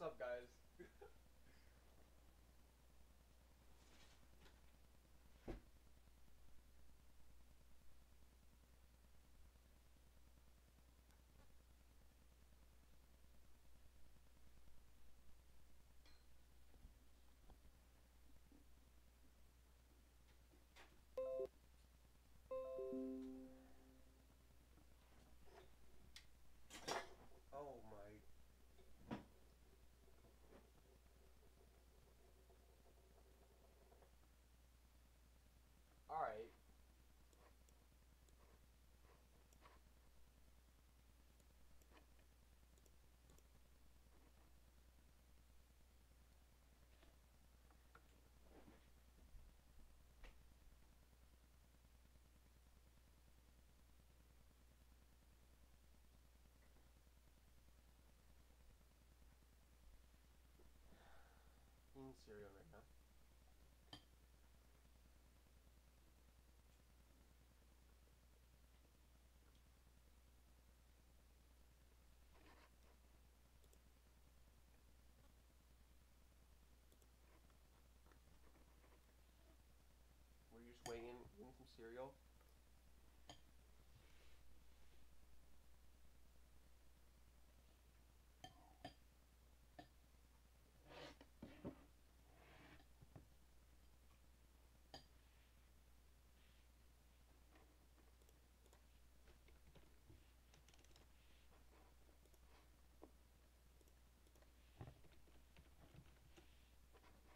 What's up, guys? Oh my. Alright. Eating cereal right now. We're just waiting, eating some cereal.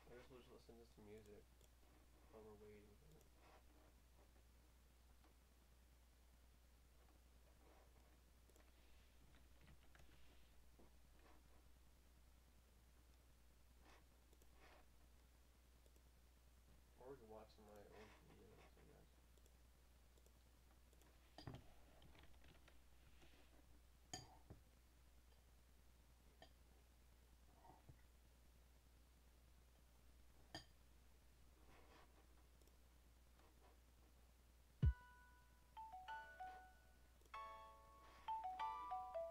I guess we'll just listen to some music while we're waiting. Or we can watch some of my old videos, I guess.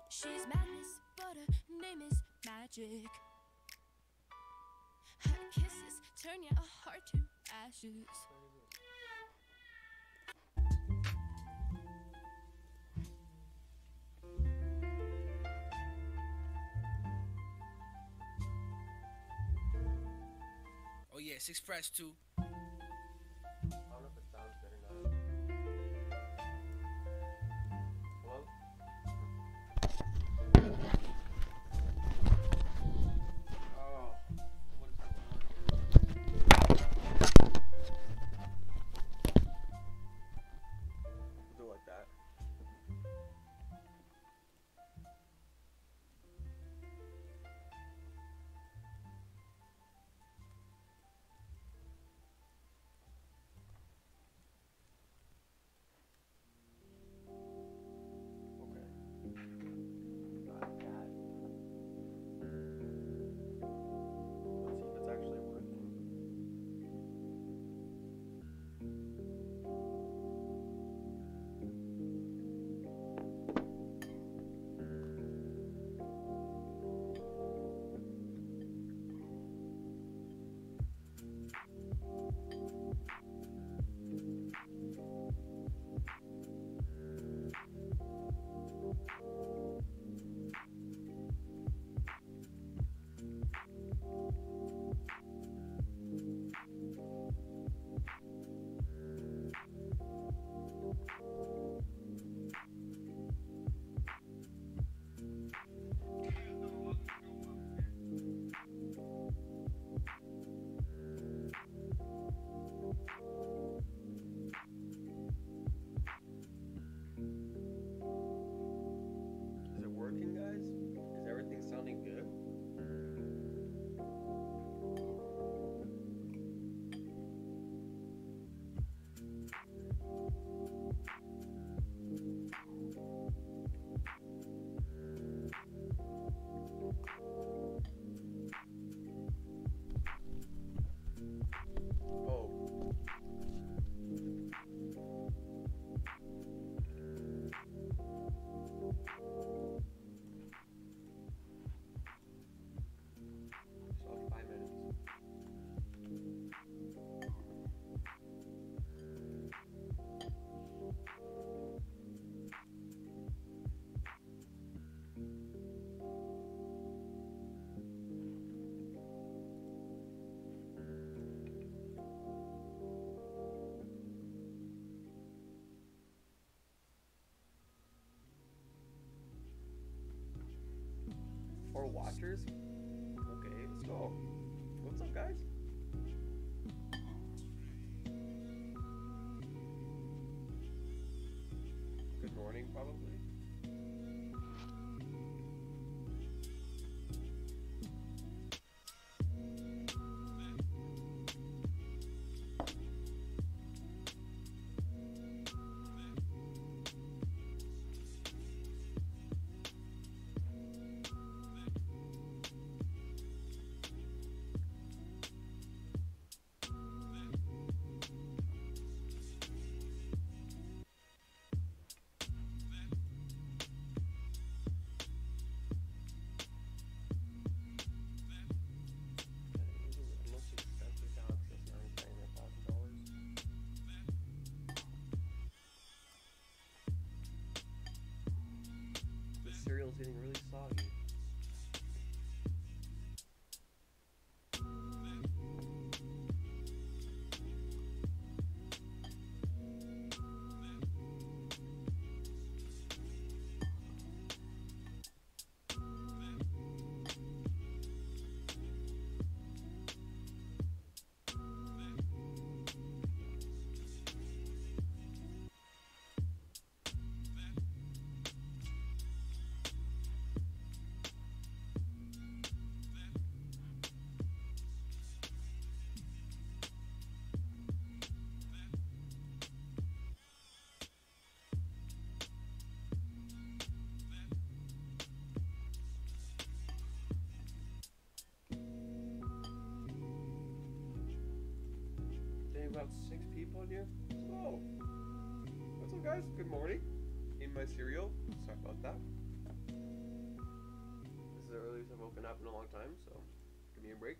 She's madness, but her name is magic. Her kisses turn your heart to ashes. Oh yeah, Six Fresh too. I don't know if it sounds good or not. Hello? Oh, what is going on here? We'll do it like that. 4 watchers? Okay, let's go. What's up, guys? Good morning, probably. Cereal's getting really soggy. About 6 people in here. So, what's up, guys? Good morning. In my cereal. Sorry about that. This is the earliest I've woken up in a long time, so give me a break.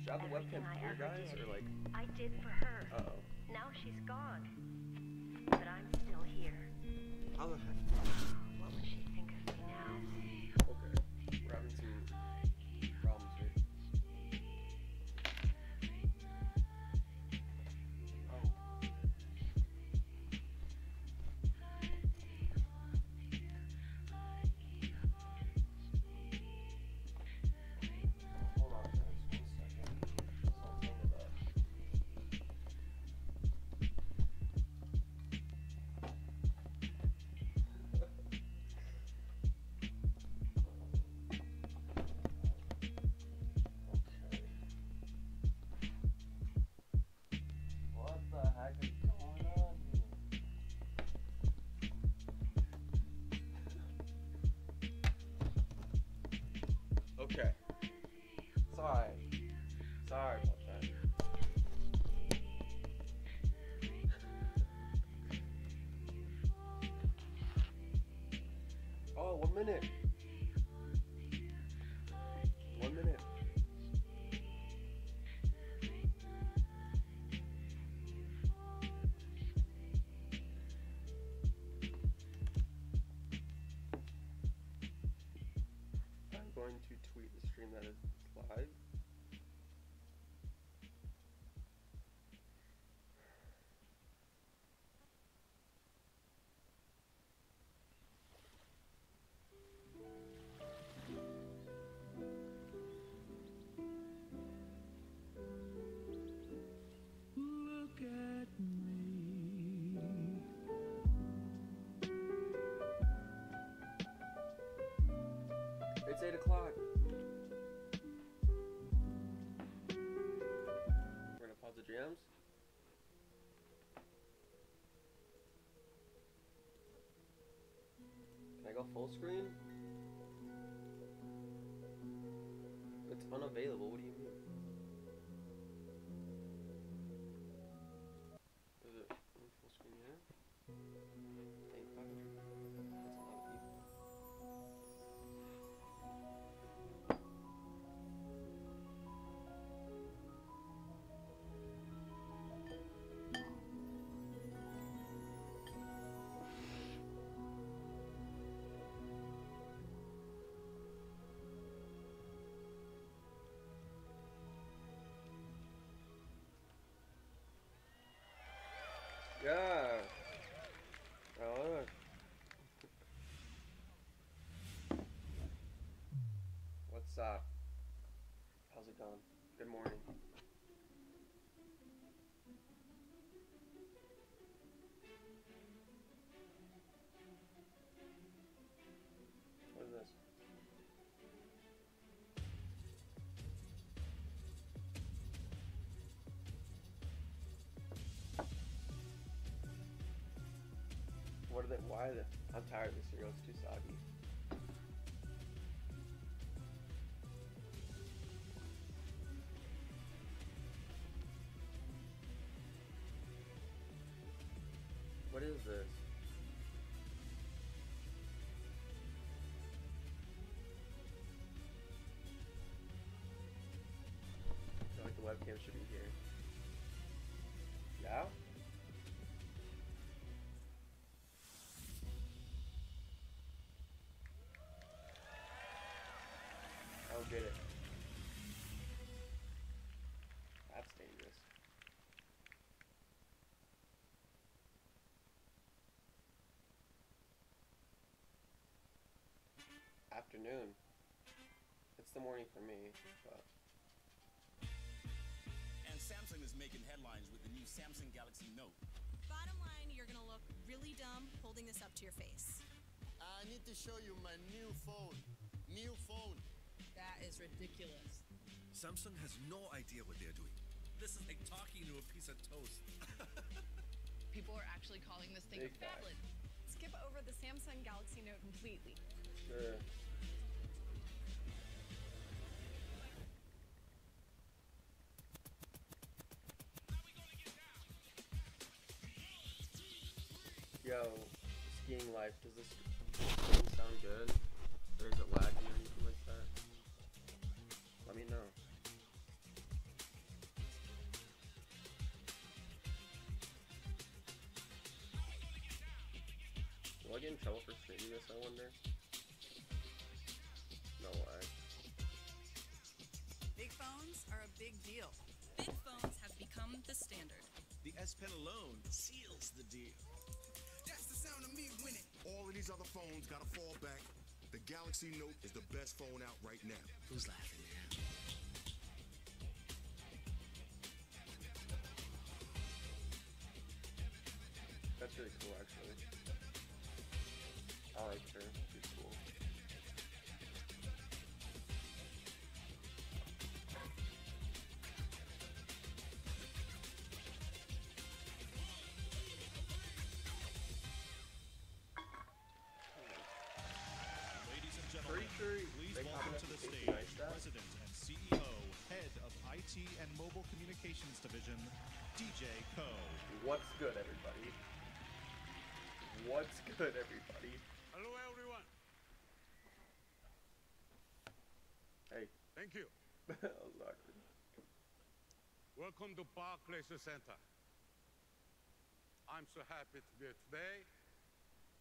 Should I have the webcam here, guys, or like? I did for her. Uh-oh. Now she's gone, but I'm still here. How the heck? What would she think of me now? Okay, we're having some problems here. Oh. Hold on, guys. 1 second. I'll tell you that. What the heck is going on here? Okay. Sorry about that. Oh, 1 minute. 1 minute. I'm going to tweet the stream that is live. Look at me. It's 8 o'clock. We're gonna pause the jams. Can I go full screen? It's unavailable. What do you mean? Is it full screen here? Dang, 500. That's a lot of people. Yeah. Oh, what's up? How's it going? Good morning. What is this? What are they? Why are they? I'm tired of this cereal. It's too soggy. What is this? I feel like the webcam should be here. Yeah? I don't get it. That's dangerous. Afternoon. It's the morning for me, but And Samsung is making headlines with the new Samsung Galaxy Note. Bottom line, you're gonna look really dumb holding this up to your face. I need to show you my new phone. New phone. That is ridiculous. Samsung has no idea what they're doing. This is like talking to a piece of toast. People are actually calling this thing Big a phablet. Skip over the Samsung Galaxy Note completely. sure. Yo, skiing life, does this thing sound good? Or is it laggy or anything like that? Let me know. Will I get in trouble for streaming this, I wonder? No way. Big phones are a big deal. Big phones have become the standard. The S Pen alone seals the deal. That's the sound of me winning. All of these other phones gotta fall back. The Galaxy Note is the best phone out right now. Who's laughing now? That's really cool, actually. I like her. She's cool. Ladies and gentlemen, Pretty sure please they welcome have to the enough stage nice stuff. President and CEO, Head of IT and Mobile Communications Division, DJ Co. What's good, everybody? What's good, everybody? Hello, everyone. Hey. Thank you. That was awkward. Welcome to Barclays Center. I'm so happy to be here today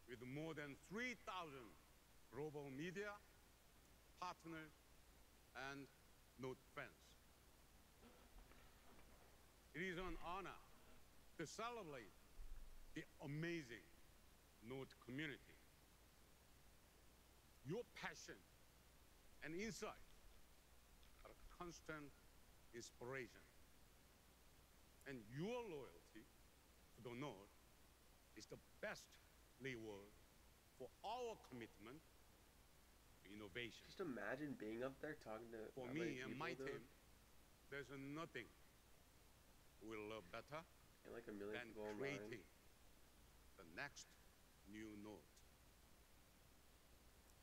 with more than 3,000 global media, partners, and Note fans. It is an honor to celebrate the amazing Note community. Your passion and insight are a constant inspiration. And your loyalty to the Note is the best reward for our commitment to innovation. Just imagine being up there talking to For how many me and people, my dude. team, there's nothing we love better And like a million than people online. creating the next new Note.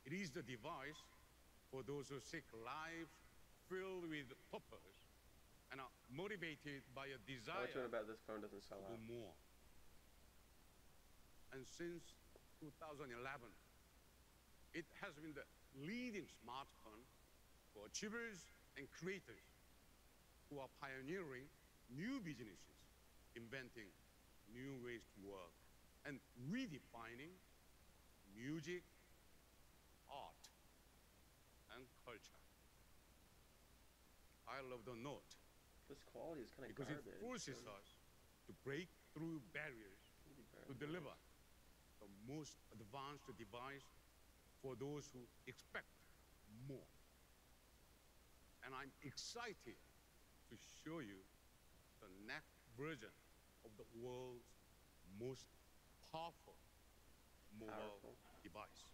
It is the device for those who seek lives filled with purpose and are motivated by a How desire much about this phone doesn't sell to do out? more. And since 2011, it has been the leading smartphone for achievers and creators who are pioneering new businesses, inventing new ways to work, and redefining music, art, and culture. I love the Note This quality is kind of because garbage. it forces us to break through barriers to deliver the most advanced device for those who expect more. And I'm excited to show you the next version of the world's most powerful mobile device.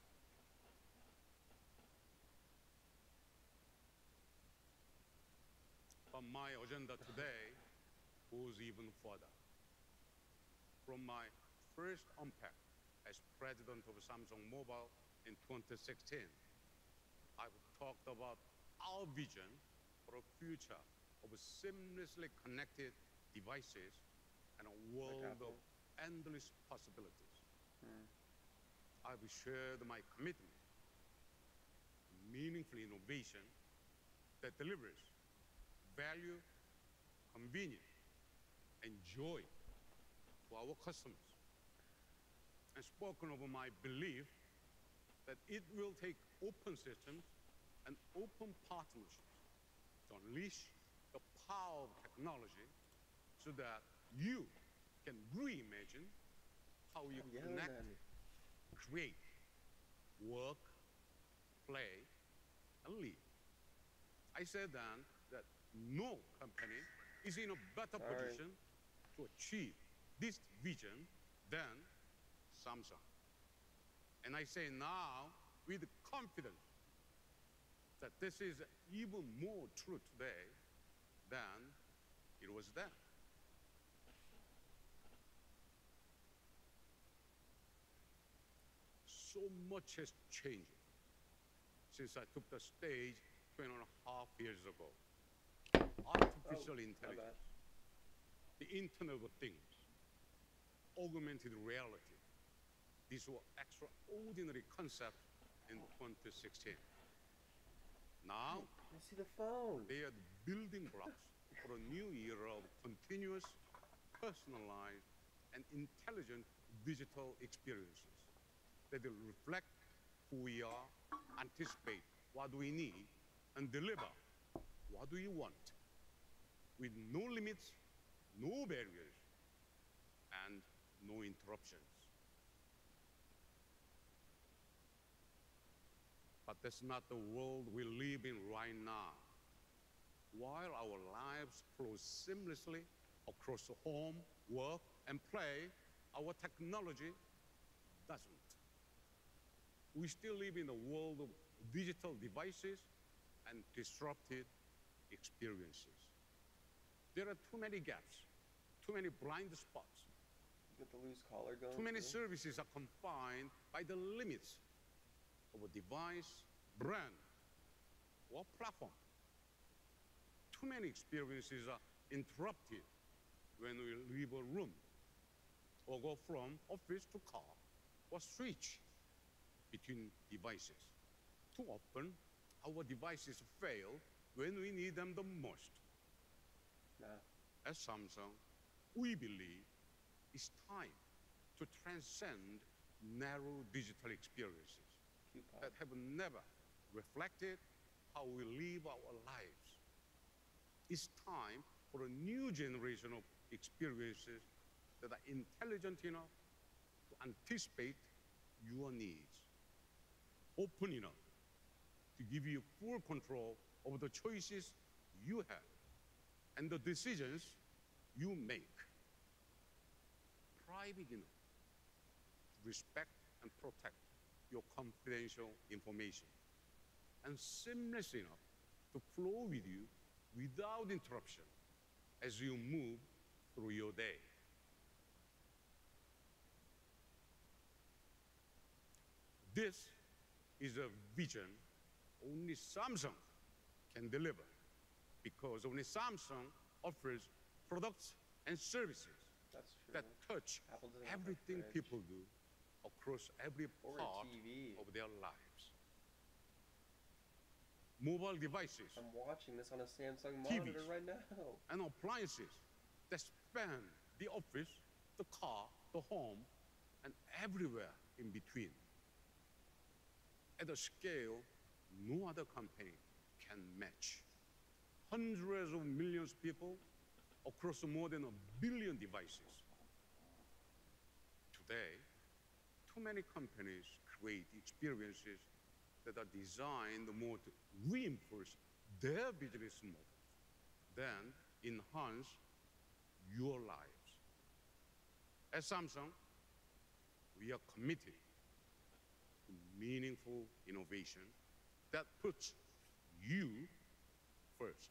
But my agenda today goes even further. From my first UNPACKED as president of Samsung Mobile in 2016, I've talked about our vision for a future of seamlessly connected devices and a world of endless possibilities. I've shared my commitment to meaningful innovation that delivers value, convenience, and joy to our customers, and spoken of my belief that it will take open systems and open partnerships to unleash the power of technology so that you can reimagine how you connect, create, work, play, and live. I said then that no company is in a better position to achieve this vision than Samsung. And I say now with confidence that this is even more true today than it was then. So much has changed since I took the stage 2.5 years ago. Artificial intelligence, the Internet of Things, augmented reality. These were extraordinary concepts in 2016. Now, I see the phone. They are the building blocks for a new era of continuous, personalized, and intelligent digital experiences that will reflect who we are, anticipate what we need, and deliver what we want, with no limits, no barriers, and no interruptions. But that's not the world we live in right now. While our lives flow seamlessly across home, work, and play, our technology doesn't. We still live in a world of digital devices and disrupted experiences. There are too many gaps, too many blind spots. Get the loose collar going. Too many services are confined by the limits of a device, brand, or platform. Too many experiences are interrupted when we leave a room or go from office to car or switch between devices. Too often, our devices fail when we need them the most. As Samsung, we believe it's time to transcend narrow digital experiences that have never reflected how we live our lives. It's time for a new generation of experiences that are intelligent enough to anticipate your needs, open enough to give you full control over the choices you have and the decisions you make, private enough to respect and protect your confidential information, and seamless enough to flow with you without interruption as you move through your day. This is a vision only Samsung can deliver, because only Samsung offers products and services that touch everything people do across every part of their lives. Mobile devices, I'm watching this on a Samsung TVs, monitor right now. and appliances that span the office, the car, the home, and everywhere in between, at a scale no other company can match. Hundreds of millions of people across more than 1 billion devices. Today, too many companies create experiences that are designed more to reinforce their business models than enhance your lives. At Samsung, we are committed to meaningful innovation that puts you first.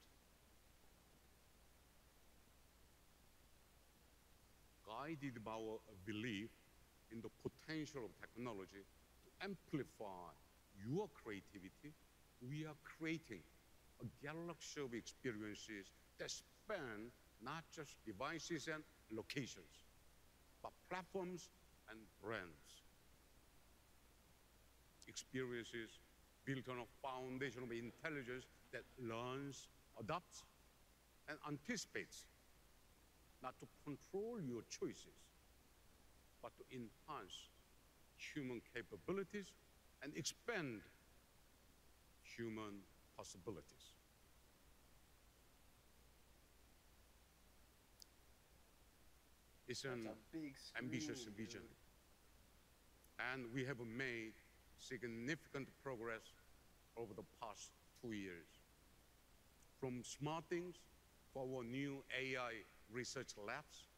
Guided by our belief in the potential of technology to amplify your creativity, we are creating a galaxy of experiences that span not just devices and locations, but platforms and brands. Experiences built on a foundation of intelligence that learns, adapts, and anticipates, not to control your choices, but to enhance human capabilities and expand human possibilities. It's an ambitious vision, and we have made significant progress over the past 2 years. From smart things to our new AI research labs,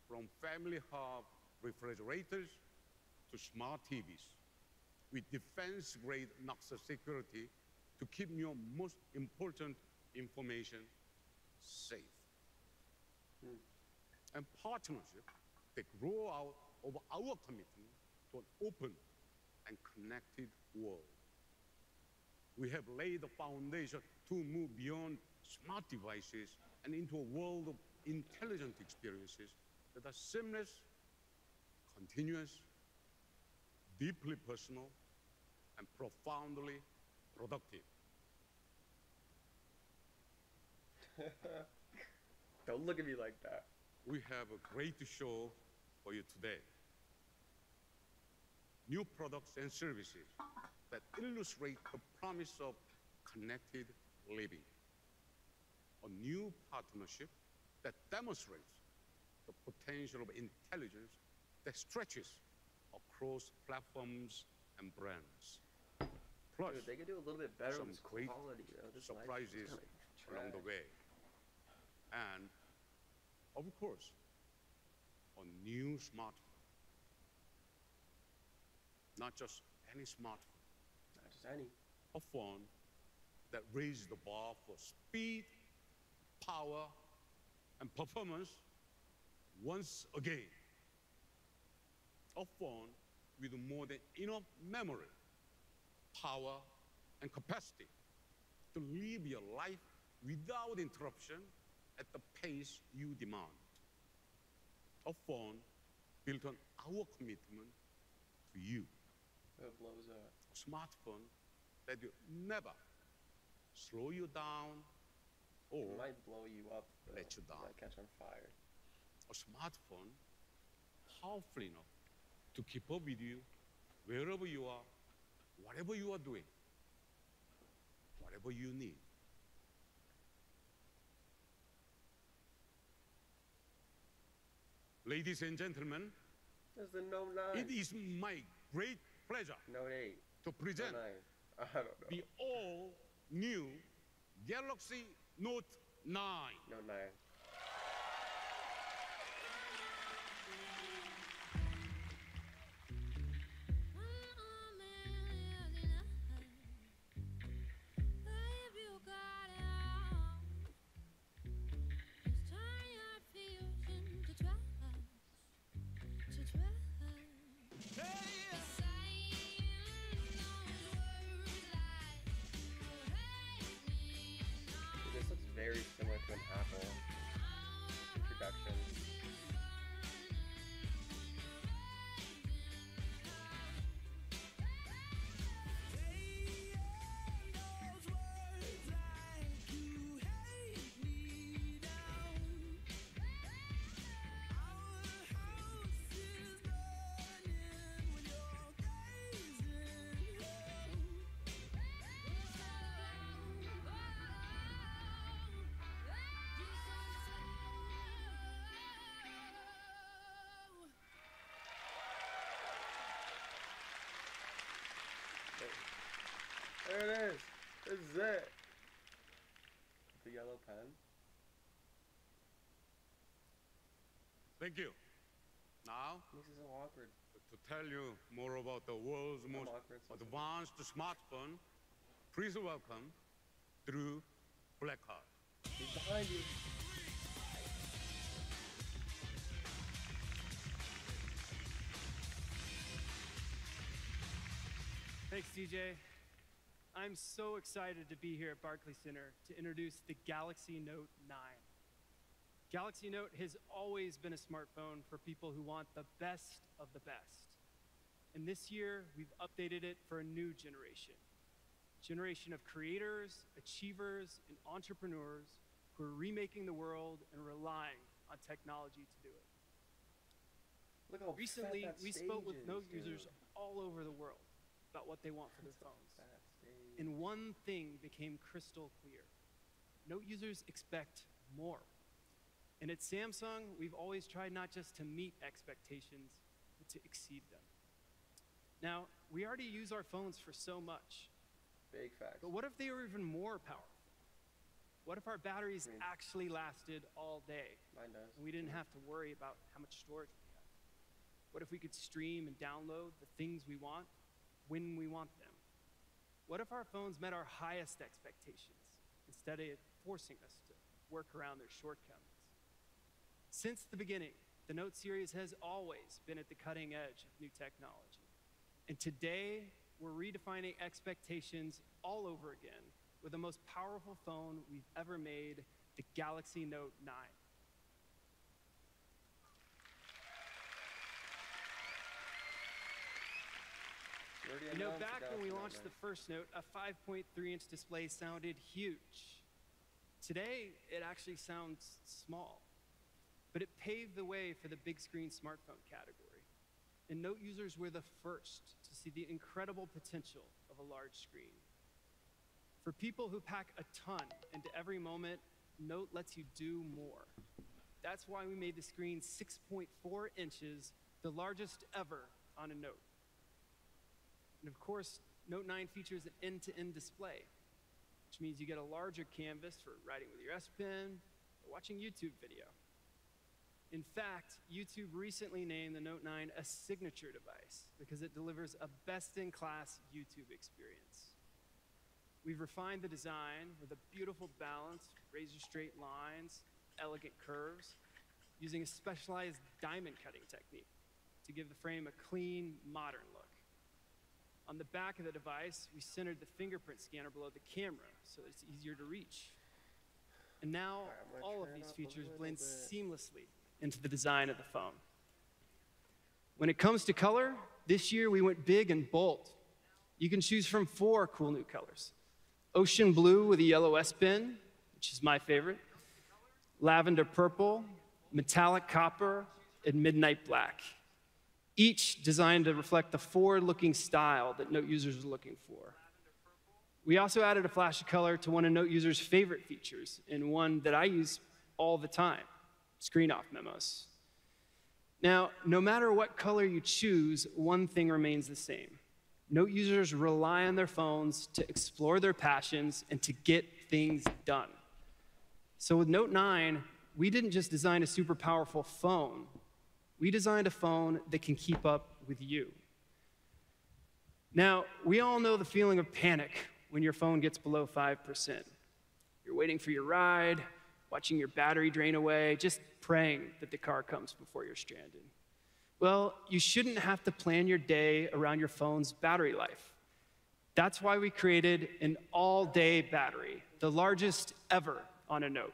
from family hub refrigerators to smart TVs, with defense-grade Noxa security to keep your most important information safe. And partnership that grow out of our commitment to an open and connected world. We have laid the foundation to move beyond smart devices and into a world of intelligent experiences that are seamless, continuous, deeply personal, and profoundly productive. Don't look at me like that. We have a great show for you today. New products and services that illustrate the promise of connected living. A new partnership that demonstrates the potential of intelligence that stretches across platforms and brands. Plus, dude, they could do a little bit better some with great quality, though. This surprises along the way. And, of course, a new smartphone. Not just any smartphone. Not just any. A phone that raises the bar for speed, power, and performance once again. A phone with more than enough memory, power, and capacity to live your life without interruption at the pace you demand. A phone built on our commitment to you. It blows up. A smartphone that will never slow you down or it might blow you up, though. let you down. It might catch on fire. A smartphone powerful enough to keep up with you wherever you are, whatever you are doing, whatever you need. Ladies and gentlemen, there's the Note 9. It is my great pleasure Note 8. to present Note 9. I don't know. the all-new Galaxy Note 9. Note 9. This looks very similar to an Apple. There it is. This is it. The yellow pen. Thank you. Now, This is so awkward. to tell you more about the world's most advanced smartphone, please welcome Drew Blackheart. He's behind you. Thanks, DJ. I'm so excited to be here at Barclays Center to introduce the Galaxy Note 9. Galaxy Note has always been a smartphone for people who want the best of the best. And this year, we've updated it for a new generation. Generation of creators, achievers, and entrepreneurs who are remaking the world and relying on technology to do it. Look how Recently, fat that we stage spoke with is, Note dude. users all over the world about what they want for their phones. Fat stage. And one thing became crystal clear. Note users expect more. And at Samsung, we've always tried not just to meet expectations, but to exceed them. Now, we already use our phones for so much. Big facts. But what if they were even more powerful? What if our batteries actually lasted all day? Mine does. And we didn't have to worry about how much storage we had? What if we could stream and download the things we want when we want them? What if our phones met our highest expectations instead of forcing us to work around their shortcomings? Since the beginning, the Note series has always been at the cutting edge of new technology. And today, we're redefining expectations all over again with the most powerful phone we've ever made, the Galaxy Note 9. You know, back when we launched the first Note, a 5.3-inch display sounded huge. Today, it actually sounds small. But it paved the way for the big screen smartphone category. And Note users were the first to see the incredible potential of a large screen. For people who pack a ton into every moment, Note lets you do more. That's why we made the screen 6.4 inches, the largest ever on a Note. And of course, Note 9 features an end-to-end display, which means you get a larger canvas for writing with your S Pen or watching YouTube video. In fact, YouTube recently named the Note 9 a signature device because it delivers a best-in-class YouTube experience. We've refined the design with a beautiful balance, razor-straight lines, elegant curves, using a specialized diamond cutting technique to give the frame a clean, modern look. On the back of the device, we centered the fingerprint scanner below the camera so that it's easier to reach. And now, all of these features blend seamlessly into the design of the phone. When it comes to color, this year we went big and bold. You can choose from 4 cool new colors. Ocean blue with a yellow S Pen, which is my favorite, lavender purple, metallic copper, and midnight black. Each designed to reflect the forward-looking style that Note users are looking for. We also added a flash of color to one of Note users' favorite features, and one that I use all the time: screen off memos. Now, no matter what color you choose, one thing remains the same. Note users rely on their phones to explore their passions and to get things done. So with Note 9, we didn't just design a super powerful phone. We designed a phone that can keep up with you. Now, we all know the feeling of panic when your phone gets below 5%. You're waiting for your ride, watching your battery drain away, just praying that the car comes before you're stranded. Well, you shouldn't have to plan your day around your phone's battery life. That's why we created an all-day battery, the largest ever on a Note.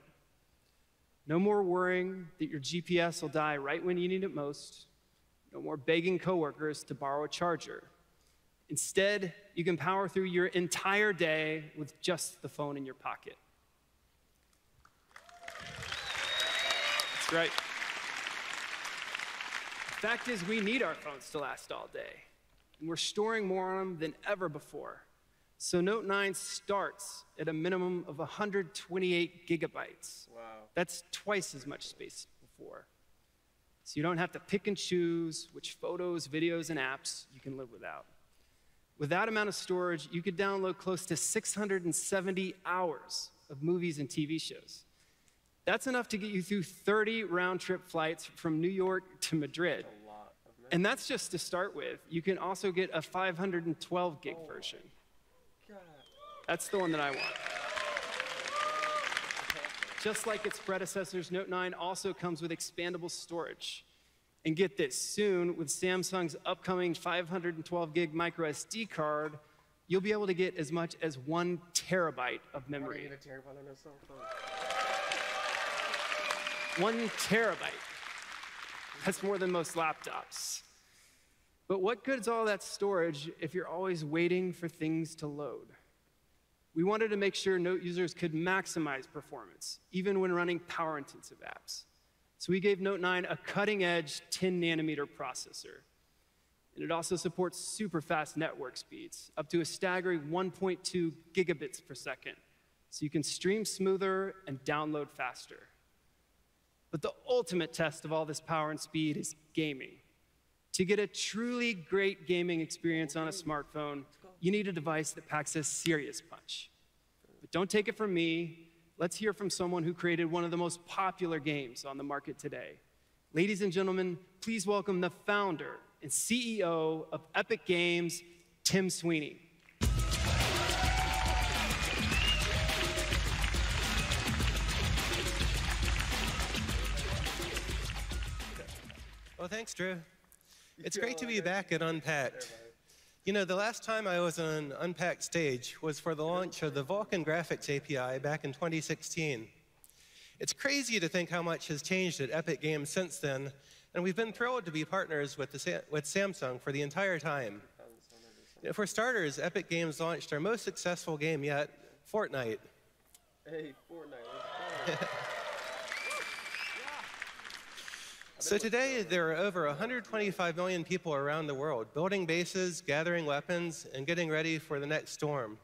No more worrying that your GPS will die right when you need it most. No more begging coworkers to borrow a charger. Instead, you can power through your entire day with just the phone in your pocket. That's right. The fact is, we need our phones to last all day. And we're storing more on them than ever before. So Note 9 starts at a minimum of 128 gigabytes. Wow. That's twice as much space as before. So you don't have to pick and choose which photos, videos, and apps you can live without. With that amount of storage, you could download close to 670 hours of movies and TV shows. That's enough to get you through 30 round-trip flights from New York to Madrid. And that's just to start with. You can also get a 512 gig version. That's the one that I want. Just like its predecessors, Note 9 also comes with expandable storage. And get this, soon with Samsung's upcoming 512 gig micro SD card, you'll be able to get as much as 1 terabyte of memory. 1 terabyte. That's more than most laptops. But what good is all that storage if you're always waiting for things to load? We wanted to make sure Note users could maximize performance, even when running power-intensive apps. So we gave Note 9 a cutting-edge 10-nanometer processor. And it also supports super fast network speeds, up to a staggering 1.2 gigabits per second. So you can stream smoother and download faster. But the ultimate test of all this power and speed is gaming. To get a truly great gaming experience on a smartphone, you need a device that packs a serious punch. But don't take it from me. Let's hear from someone who created one of the most popular games on the market today. Ladies and gentlemen, please welcome the founder and CEO of Epic Games, Tim Sweeney. Well, thanks, Drew. It's great to be back at Unpacked. You know, the last time I was on an Unpacked stage was for the launch of the Vulkan Graphics API back in 2016. It's crazy to think how much has changed at Epic Games since then, and we've been thrilled to be partners with Samsung for the entire time. You know, for starters, Epic Games launched our most successful game yet, Fortnite. Hey, Fortnite. So today, there are over 125 million people around the world building bases, gathering weapons, and getting ready for the next storm.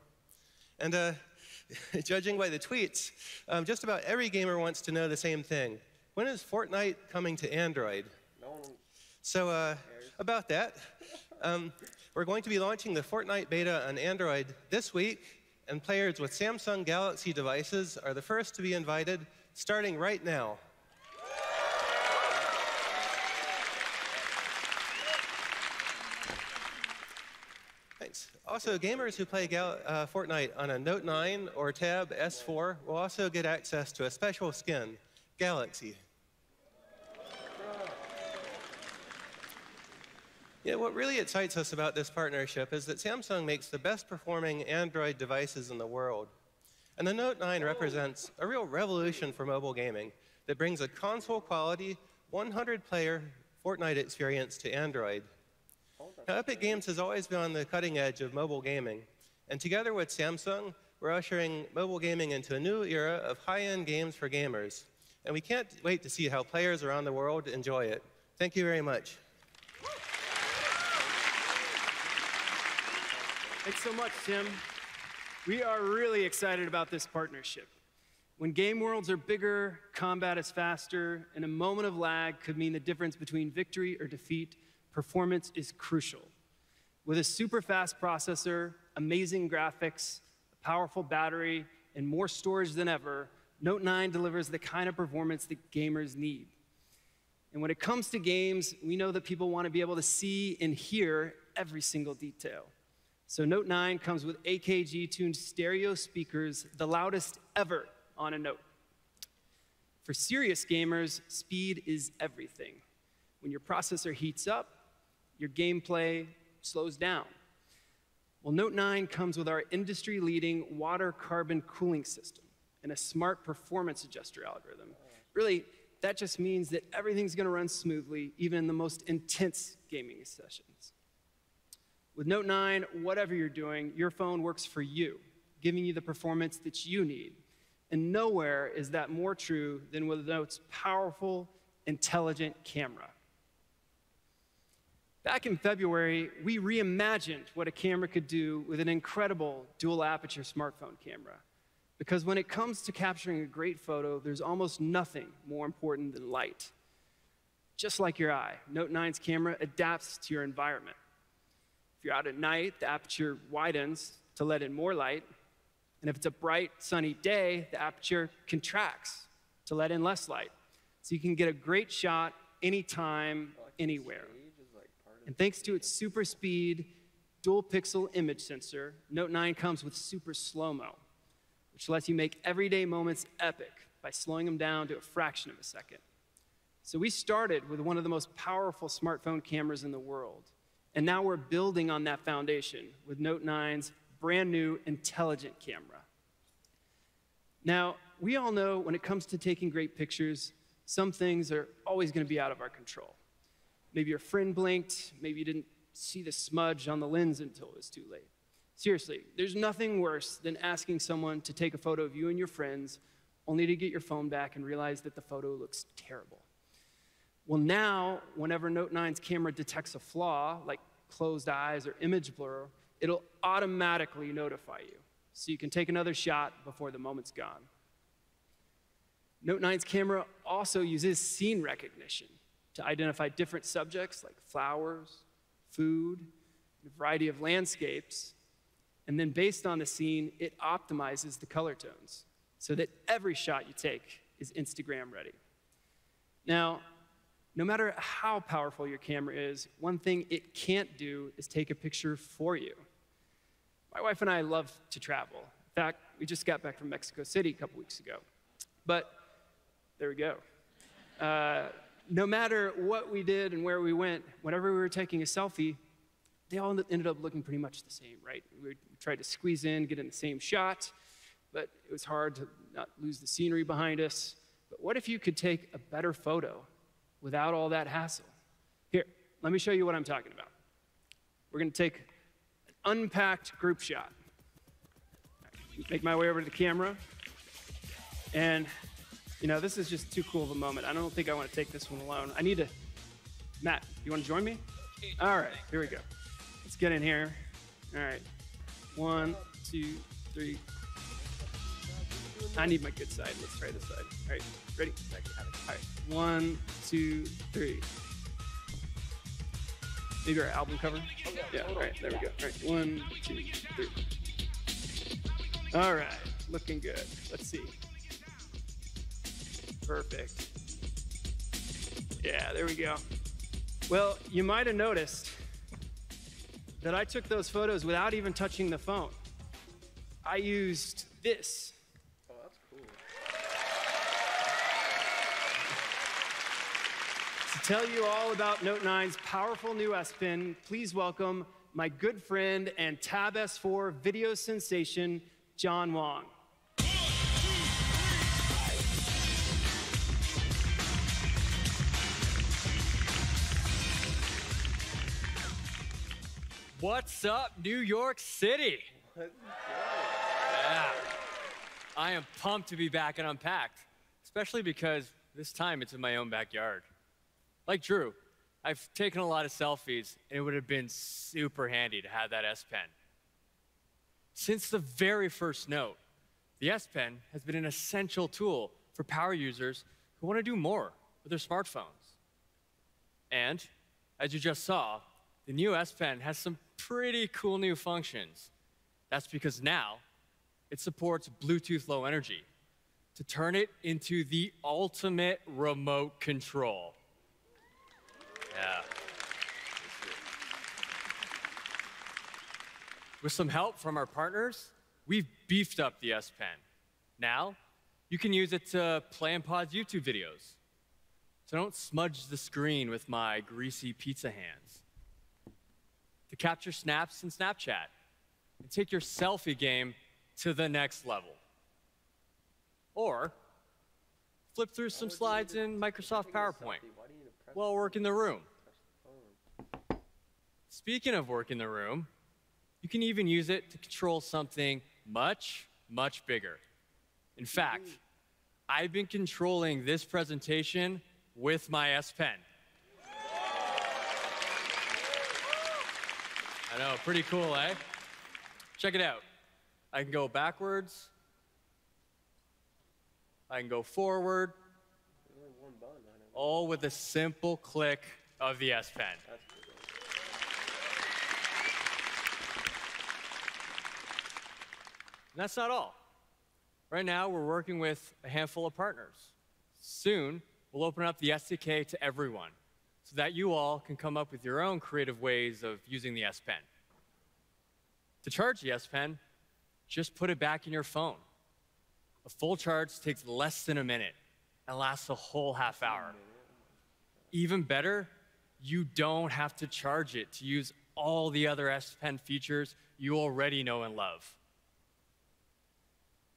And judging by the tweets, just about every gamer wants to know the same thing. When is Fortnite coming to Android? So about that, we're going to be launching the Fortnite beta on Android this week, and players with Samsung Galaxy devices are the first to be invited, starting right now. Thanks. Also, gamers who play Fortnite on a Note 9 or Tab S4 will also get access to a special skin, Galaxy. Yeah, what really excites us about this partnership is that Samsung makes the best performing Android devices in the world. And the Note 9 represents a real revolution for mobile gaming that brings a console quality 100-player Fortnite experience to Android. Now, Epic Games has always been on the cutting edge of mobile gaming, and together with Samsung, we're ushering mobile gaming into a new era of high-end games for gamers. And we can't wait to see how players around the world enjoy it. Thank you very much. Thanks so much, Tim. We are really excited about this partnership. When game worlds are bigger, combat is faster, and a moment of lag could mean the difference between victory or defeat, performance is crucial. With a super fast processor, amazing graphics, a powerful battery, and more storage than ever, Note 9 delivers the kind of performance that gamers need. And when it comes to games, we know that people want to be able to see and hear every single detail. So Note 9 comes with AKG-tuned stereo speakers, the loudest ever on a Note. For serious gamers, speed is everything. When your processor heats up, your gameplay slows down. Well, Note 9 comes with our industry-leading water carbon cooling system and a smart performance adjuster algorithm. Really, that just means that everything's going to run smoothly, even in the most intense gaming sessions. With Note 9, whatever you're doing, your phone works for you, giving you the performance that you need. And nowhere is that more true than with Note's powerful, intelligent camera. Back in February, we reimagined what a camera could do with an incredible dual aperture smartphone camera. Because when it comes to capturing a great photo, there's almost nothing more important than light. Just like your eye, Note 9's camera adapts to your environment. If you're out at night, the aperture widens to let in more light. And if it's a bright, sunny day, the aperture contracts to let in less light. So you can get a great shot anytime, anywhere. And thanks to its super speed, dual pixel image sensor, Note 9 comes with super slow-mo, which lets you make everyday moments epic by slowing them down to a fraction of a second. So we started with one of the most powerful smartphone cameras in the world. And now we're building on that foundation with Note 9's brand new intelligent camera. Now, we all know when it comes to taking great pictures, some things are always going to be out of our control. Maybe your friend blinked, maybe you didn't see the smudge on the lens until it was too late. Seriously, there's nothing worse than asking someone to take a photo of you and your friends only to get your phone back and realize that the photo looks terrible. Well, now, whenever Note 9's camera detects a flaw, like closed eyes or image blur, it'll automatically notify you, so you can take another shot before the moment's gone. Note 9's camera also uses scene recognition to identify different subjects like flowers, food, and a variety of landscapes. And then based on the scene, it optimizes the color tones so that every shot you take is Instagram ready. Now, no matter how powerful your camera is, one thing it can't do is take a picture for you. My wife and I love to travel. In fact, we just got back from Mexico City a couple weeks ago. But there we go. No matter what we did and where we went, whenever we were taking a selfie, they all ended up looking pretty much the same, right? We tried to squeeze in, get in the same shot, but it was hard to not lose the scenery behind us. But what if you could take a better photo without all that hassle? Here, let me show you what I'm talking about. We're going to take an unpacked group shot. Make my way over to the camera. And, you know, this is just too cool of a moment. I don't think I want to take this one alone. I need to... Matt, you want to join me? All right, here we go. Let's get in here. All right. 1, 2, 3. I need my good side. Let's try this side. All right, ready? All right, 1, 2, 3. Maybe our album cover? Yeah, all right, there we go. All right, 1, 2, 3. All right, looking good. Let's see. Perfect. Yeah, there we go. Well, you might have noticed that I took those photos without even touching the phone. I used this. Oh, that's cool. To tell you all about Note 9's powerful new S Pen, please welcome my good friend and Tab S4 video sensation, John Wong. What's up, New York City? Yeah. I am pumped to be back and Unpacked, especially because this time it's in my own backyard. Like Drew, I've taken a lot of selfies, and it would have been super handy to have that S Pen. Since the very first Note, the S Pen has been an essential tool for power users who want to do more with their smartphones. And, as you just saw, the new S Pen has some pretty cool new functions. That's because now it supports Bluetooth Low Energy to turn it into the ultimate remote control. Yeah. With some help from our partners, we've beefed up the S Pen. Now, you can use it to play and pause YouTube videos. So don't smudge the screen with my greasy pizza hands. To capture snaps in Snapchat and take your selfie game to the next level. Or flip through some slides in Microsoft PowerPoint while working the room. Speaking of working the room, you can even use it to control something much, much bigger. In fact, I've been controlling this presentation with my S Pen. I know, pretty cool, eh? Check it out. I can go backwards. I can go forward. All with a simple click of the S Pen. And that's not all. Right now, we're working with a handful of partners. Soon, we'll open up the SDK to everyone so that you all can come up with your own creative ways of using the S Pen. To charge the S Pen, just put it back in your phone. A full charge takes less than a minute and lasts a whole half hour. Even better, you don't have to charge it to use all the other S Pen features you already know and love.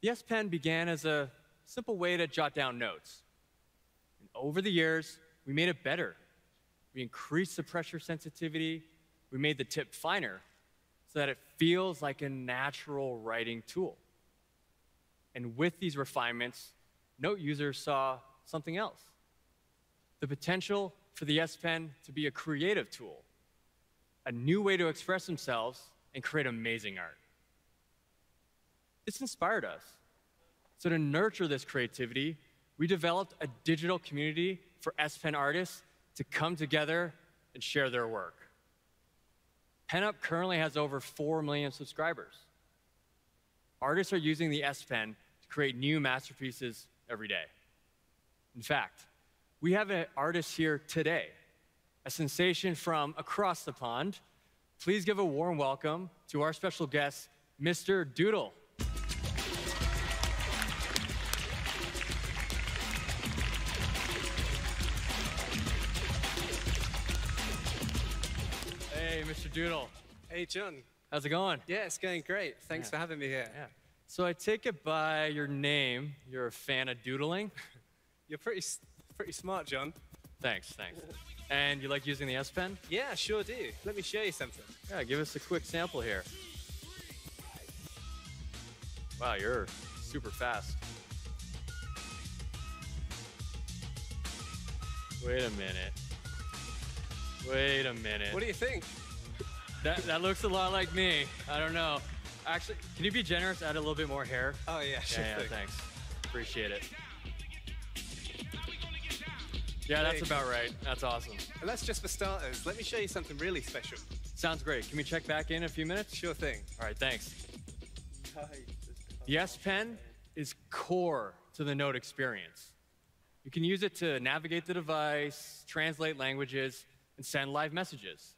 The S Pen began as a simple way to jot down notes. And over the years, we made it better. We increased the pressure sensitivity. We made the tip finer so that it feels like a natural writing tool. And with these refinements, Note users saw something else. The potential for the S Pen to be a creative tool, a new way to express themselves and create amazing art. This inspired us. So to nurture this creativity, we developed a digital community for S Pen artists to come together and share their work. PenUp currently has over 4 million subscribers. Artists are using the S Pen to create new masterpieces every day. In fact, we have an artist here today, a sensation from across the pond. Please give a warm welcome to our special guest, Mr. Doodle. Hey, Mr. Doodle. Hey, John. How's it going? Yeah, it's going great. Thanks for having me here. Yeah. So I take it by your name, you're a fan of doodling? You're pretty smart, John. Thanks. And you like using the S Pen? Yeah, sure do. Let me show you something. Yeah, give us a quick sample here. Wow, you're super fast. Wait a minute. What do you think? That looks a lot like me. I don't know. Actually, can you be generous? Add a little bit more hair. Oh, yeah, sure. Yeah, thanks. Appreciate it. Yeah, that's about right. That's awesome. And that's just for starters. Let me show you something really special. Sounds great. Can we check back in a few minutes? Sure thing. All right, thanks. The S Pen is core to the Note experience. You can use it to navigate the device, translate languages, and send live messages.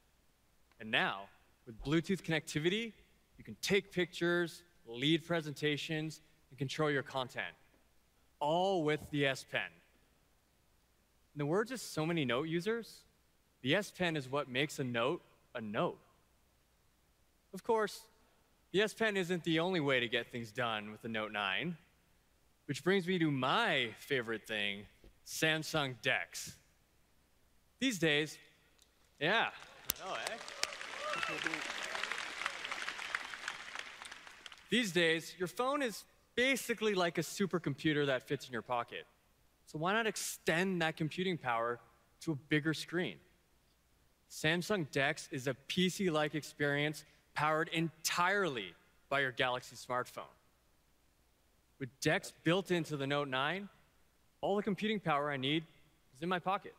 And now, with Bluetooth connectivity, you can take pictures, lead presentations, and control your content, all with the S Pen. In the words of so many Note users, the S Pen is what makes a Note a Note. Of course, the S Pen isn't the only way to get things done with the Note 9, which brings me to my favorite thing, Samsung DeX. These days, yeah, I know, eh? These days, your phone is basically like a supercomputer that fits in your pocket. So why not extend that computing power to a bigger screen? Samsung DeX is a PC-like experience powered entirely by your Galaxy smartphone. With DeX built into the Note 9, all the computing power I need is in my pocket.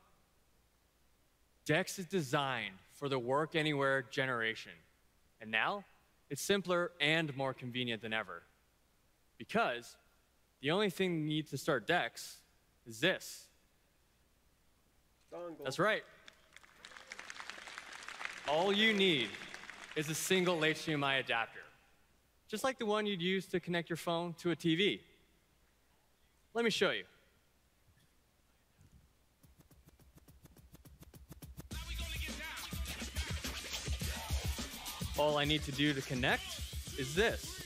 DeX is designed for the work anywhere generation. And now, it's simpler and more convenient than ever. Because the only thing you need to start DeX is this. Dongle. That's right. All you need is a single HDMI adapter, just like the one you'd use to connect your phone to a TV. Let me show you. All I need to do to connect is this.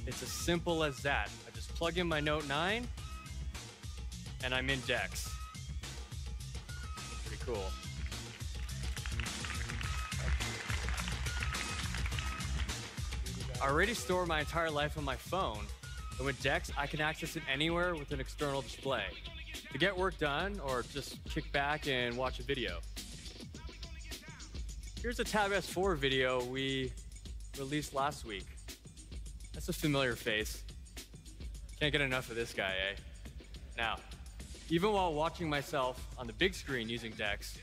It's as simple as that. I just plug in my Note 9, and I'm in DeX. Pretty cool. I already store my entire life on my phone, and with DeX, I can access it anywhere with an external display to get work done or just kick back and watch a video. Here's a Tab S4 video we released last week. That's a familiar face. Can't get enough of this guy, eh? Now, even while watching myself on the big screen using DeX,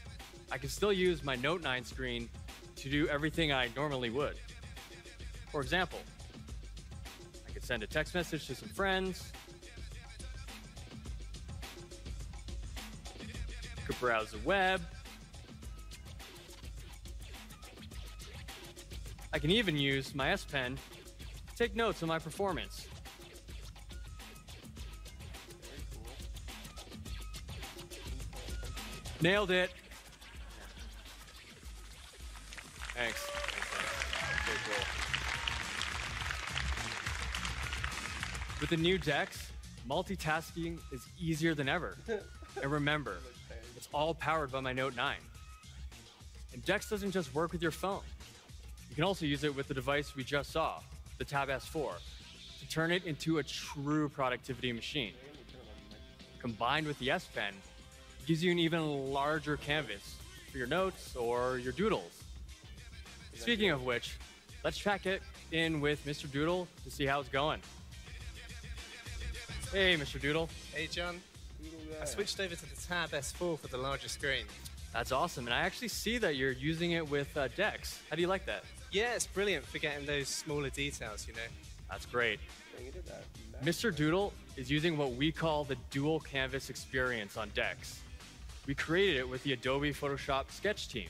I can still use my Note 9 screen to do everything I normally would. For example, I could send a text message to some friends, could browse the web, I can even use my S Pen to take notes on my performance. Nailed it. Thanks. Very cool. With the new DeX, multitasking is easier than ever. And remember, it's all powered by my Note 9. And DeX doesn't just work with your phone. You can also use it with the device we just saw, the Tab S4, to turn it into a true productivity machine. Combined with the S Pen, it gives you an even larger canvas for your notes or your doodles. Speaking of which, let's check it in with Mr. Doodle to see how it's going. Hey, Mr. Doodle. Hey, John. I switched over to the Tab S4 for the larger screen. That's awesome, and I actually see that you're using it with DeX. How do you like that? Yeah, it's brilliant for getting those smaller details, you know. That's great. Mr. Doodle is using what we call the dual canvas experience on DeX. We created it with the Adobe Photoshop Sketch team.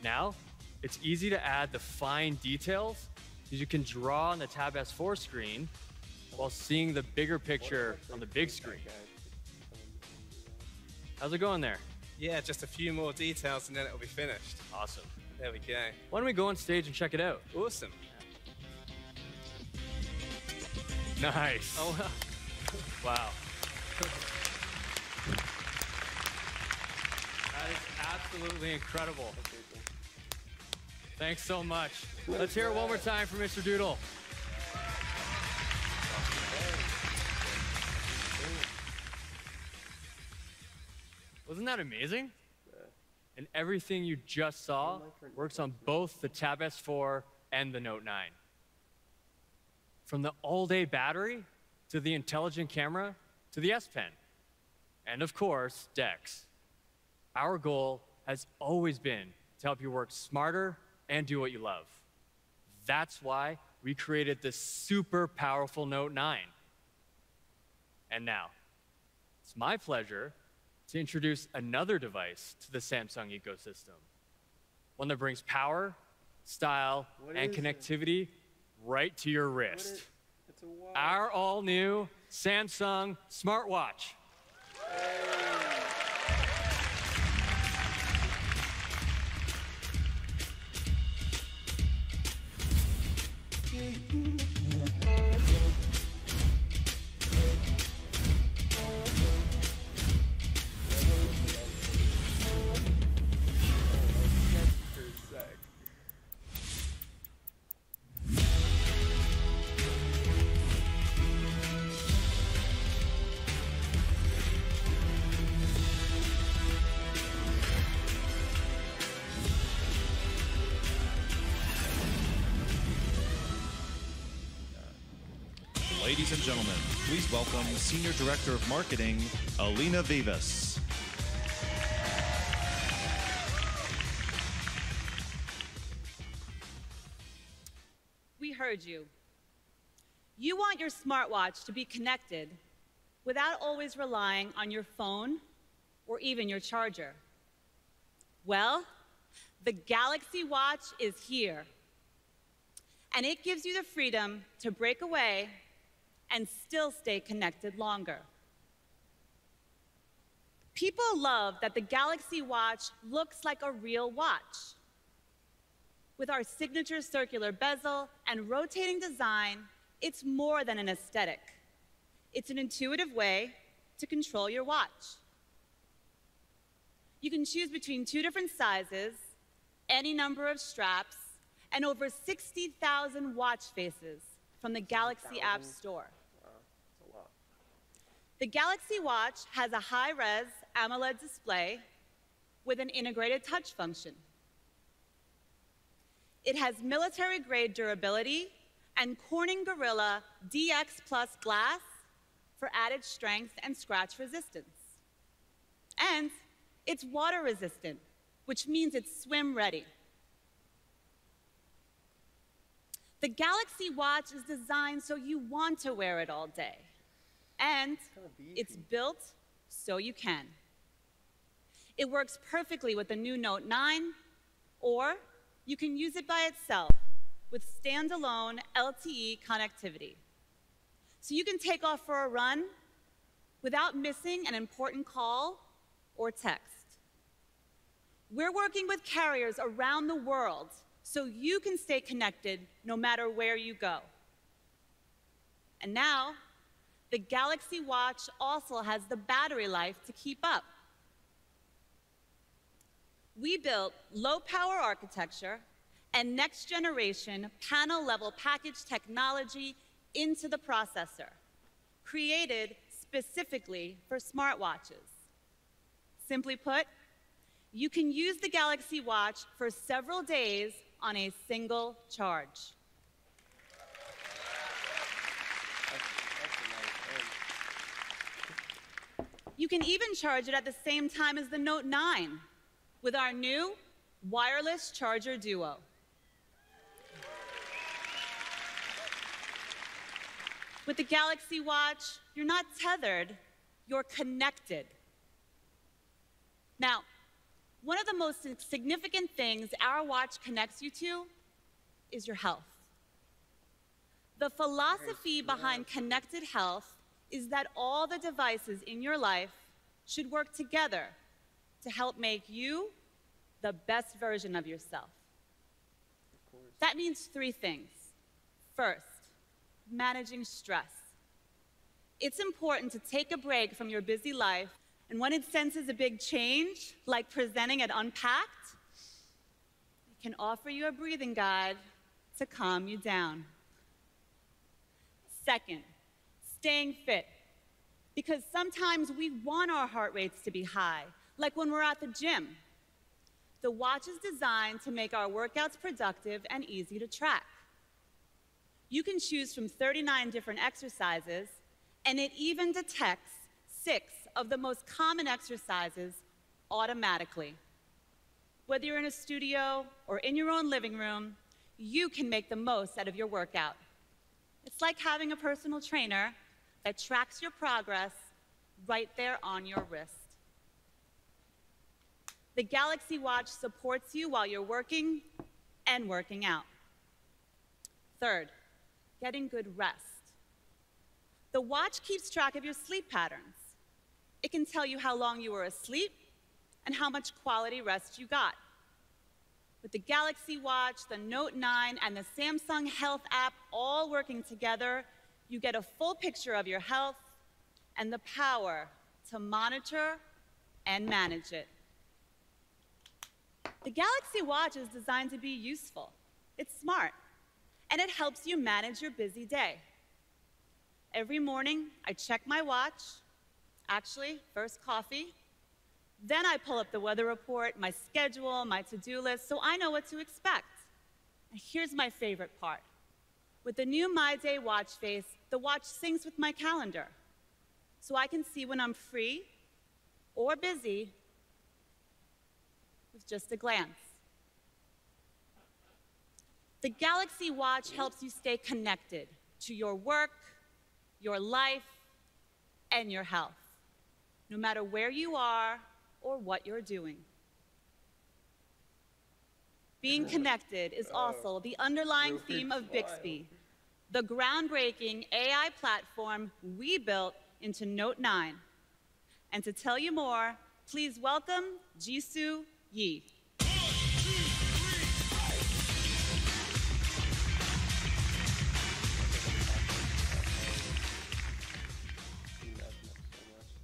Now, it's easy to add the fine details that you can draw on the Tab S4 screen while seeing the bigger picture on the big screen. How's it going there? Yeah, just a few more details and then it'll be finished. Awesome. There we go. Why don't we go on stage and check it out? Awesome. Nice. Oh, wow. That is absolutely incredible. Thanks so much. Let's hear it one more time for Mr. Doodle. Wasn't that amazing? And everything you just saw works on both the Tab S4 and the Note 9. From the all-day battery, to the intelligent camera, to the S Pen, and of course, DeX. Our goal has always been to help you work smarter and do what you love. That's why we created this super powerful Note 9. And now, it's my pleasure to introduce another device to the Samsung ecosystem. One that brings power, style, and connectivity right to your wrist. It's a watch. Our all-new Samsung smartwatch. Ladies and gentlemen, please welcome Senior Director of Marketing, Alina Vivas. We heard you. You want your smartwatch to be connected without always relying on your phone or even your charger. Well, the Galaxy Watch is here. And it gives you the freedom to break away and still stay connected longer. People love that the Galaxy Watch looks like a real watch. With our signature circular bezel and rotating design, it's more than an aesthetic. It's an intuitive way to control your watch. You can choose between 2 different sizes, any number of straps, and over 60,000 watch faces from the Galaxy App Store. The Galaxy Watch has a high-res AMOLED display with an integrated touch function. It has military-grade durability and Corning Gorilla DX Plus glass for added strength and scratch resistance. And it's water-resistant, which means it's swim-ready. The Galaxy Watch is designed so you want to wear it all day. And it's built so you can. It works perfectly with the new Note 9, or you can use it by itself with standalone LTE connectivity. So you can take off for a run without missing an important call or text. We're working with carriers around the world so you can stay connected no matter where you go. And now, the Galaxy Watch also has the battery life to keep up. We built low-power architecture and next-generation panel-level package technology into the processor, created specifically for smartwatches. Simply put, you can use the Galaxy Watch for several days on a single charge. You can even charge it at the same time as the Note 9 with our new wireless charger duo. With the Galaxy Watch, you're not tethered, you're connected. Now, one of the most significant things our watch connects you to is your health. The philosophy behind connected health is that all the devices in your life should work together to help make you the best version of yourself. That means 3 things. First, managing stress. It's important to take a break from your busy life, and when it senses a big change, like presenting at UNPACKED, it can offer you a breathing guide to calm you down. Second, staying fit. Because sometimes we want our heart rates to be high, like when we're at the gym. The watch is designed to make our workouts productive and easy to track. You can choose from 39 different exercises, and it even detects 6 of the most common exercises automatically. Whether you're in a studio or in your own living room, you can make the most out of your workout. It's like having a personal trainer that tracks your progress right there on your wrist. The Galaxy Watch supports you while you're working and working out. Third, getting good rest. The watch keeps track of your sleep patterns. It can tell you how long you were asleep and how much quality rest you got. With the Galaxy Watch, the Note 9, and the Samsung Health app all working together, you get a full picture of your health and the power to monitor and manage it. The Galaxy Watch is designed to be useful. It's smart, and it helps you manage your busy day. Every morning, I check my watch. Actually, first coffee. Then I pull up the weather report, my schedule, my to-do list, so I know what to expect. And here's my favorite part. With the new My Day watch face, the watch syncs with my calendar, so I can see when I'm free or busy with just a glance. The Galaxy Watch helps you stay connected to your work, your life, and your health, no matter where you are or what you're doing. Being connected is also the underlying theme of Bixby, the groundbreaking AI platform we built into Note 9. And to tell you more, please welcome Jisoo Yi.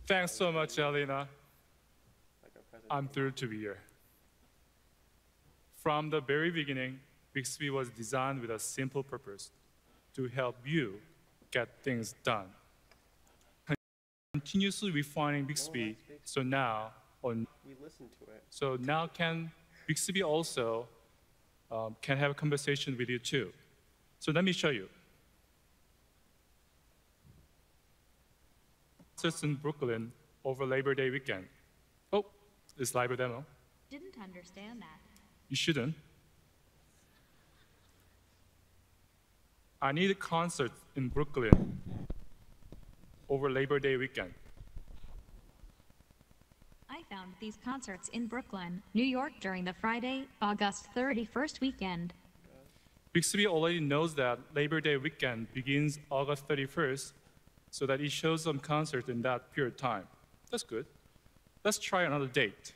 Thanks so much, Elena. I'm thrilled to be here. From the very beginning, Bixby was designed with a simple purpose: to help you get things done. Continuously refining Bixby, so now can Bixby also can have a conversation with you too. So let me show you. It's in Brooklyn over Labor Day weekend. Oh, it's live demo. Didn't understand that. You shouldn't. I need a concert in Brooklyn over Labor Day weekend. I found these concerts in Brooklyn, New York during the Friday, August 31st weekend. Bixby already knows that Labor Day weekend begins August 31st, so that it shows some concert in that period of time. That's good. Let's try another date.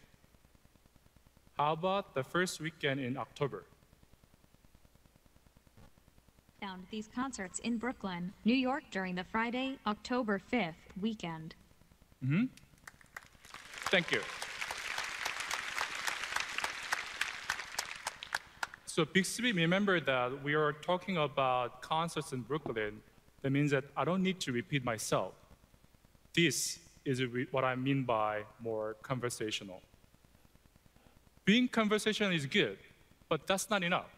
How about the first weekend in October? Found these concerts in Brooklyn, New York during the Friday, October 5th weekend. Thank you. So Bixby, remember that we are talking about concerts in Brooklyn. That means that I don't need to repeat myself. This is what I mean by more conversational. Being conversational is good, but that's not enough.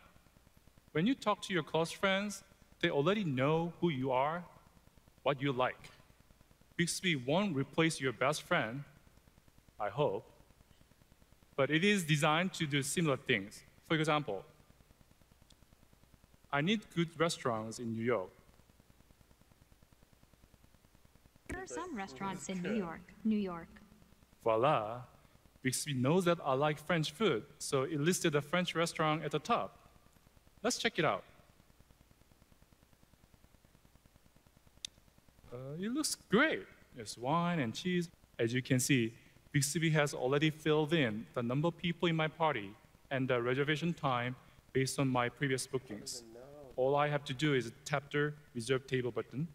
When you talk to your close friends, they already know who you are, what you like. Bixby won't replace your best friend, I hope, but it is designed to do similar things. For example, I need good restaurants in New York. There are some restaurants in New York. Voila, Bixby knows that I like French food, so it listed a French restaurant at the top. Let's check it out. It looks great. There's wine and cheese. As you can see, Bixby has already filled in the number of people in my party and the reservation time based on my previous bookings. All I have to do is tap the reserve table button.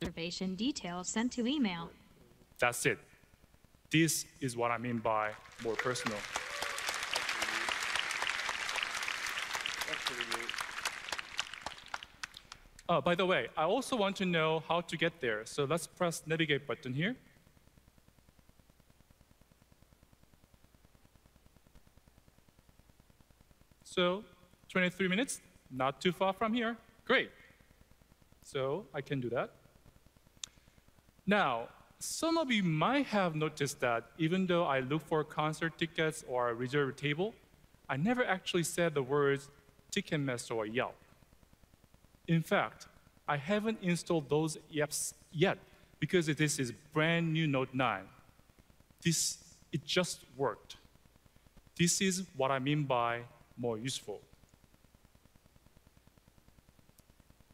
Reservation details sent to email. That's it. This is what I mean by more personal. By the way, I also want to know how to get there, so let's press navigate button here. So, 23 minutes, not too far from here. Great. So, I can do that. Now, some of you might have noticed that even though I look for concert tickets or a reserved table, I never actually said the words Ticketmaster or Yelp. In fact, I haven't installed those apps yet because this is brand new Note 9. It just worked. This is what I mean by more useful.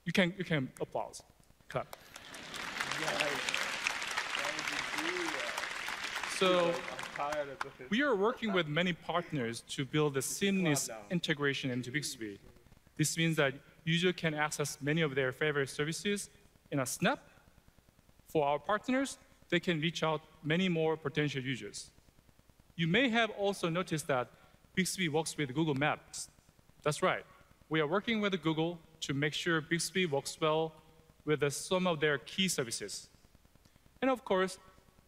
You can applause. Clap. So we are working with many partners to build a seamless integration into Bixby. This means that users can access many of their favorite services in a snap. For our partners, they can reach out many more potential users. You may have also noticed that Bixby works with Google Maps. That's right. We are working with Google to make sure Bixby works well with some of their key services. And of course,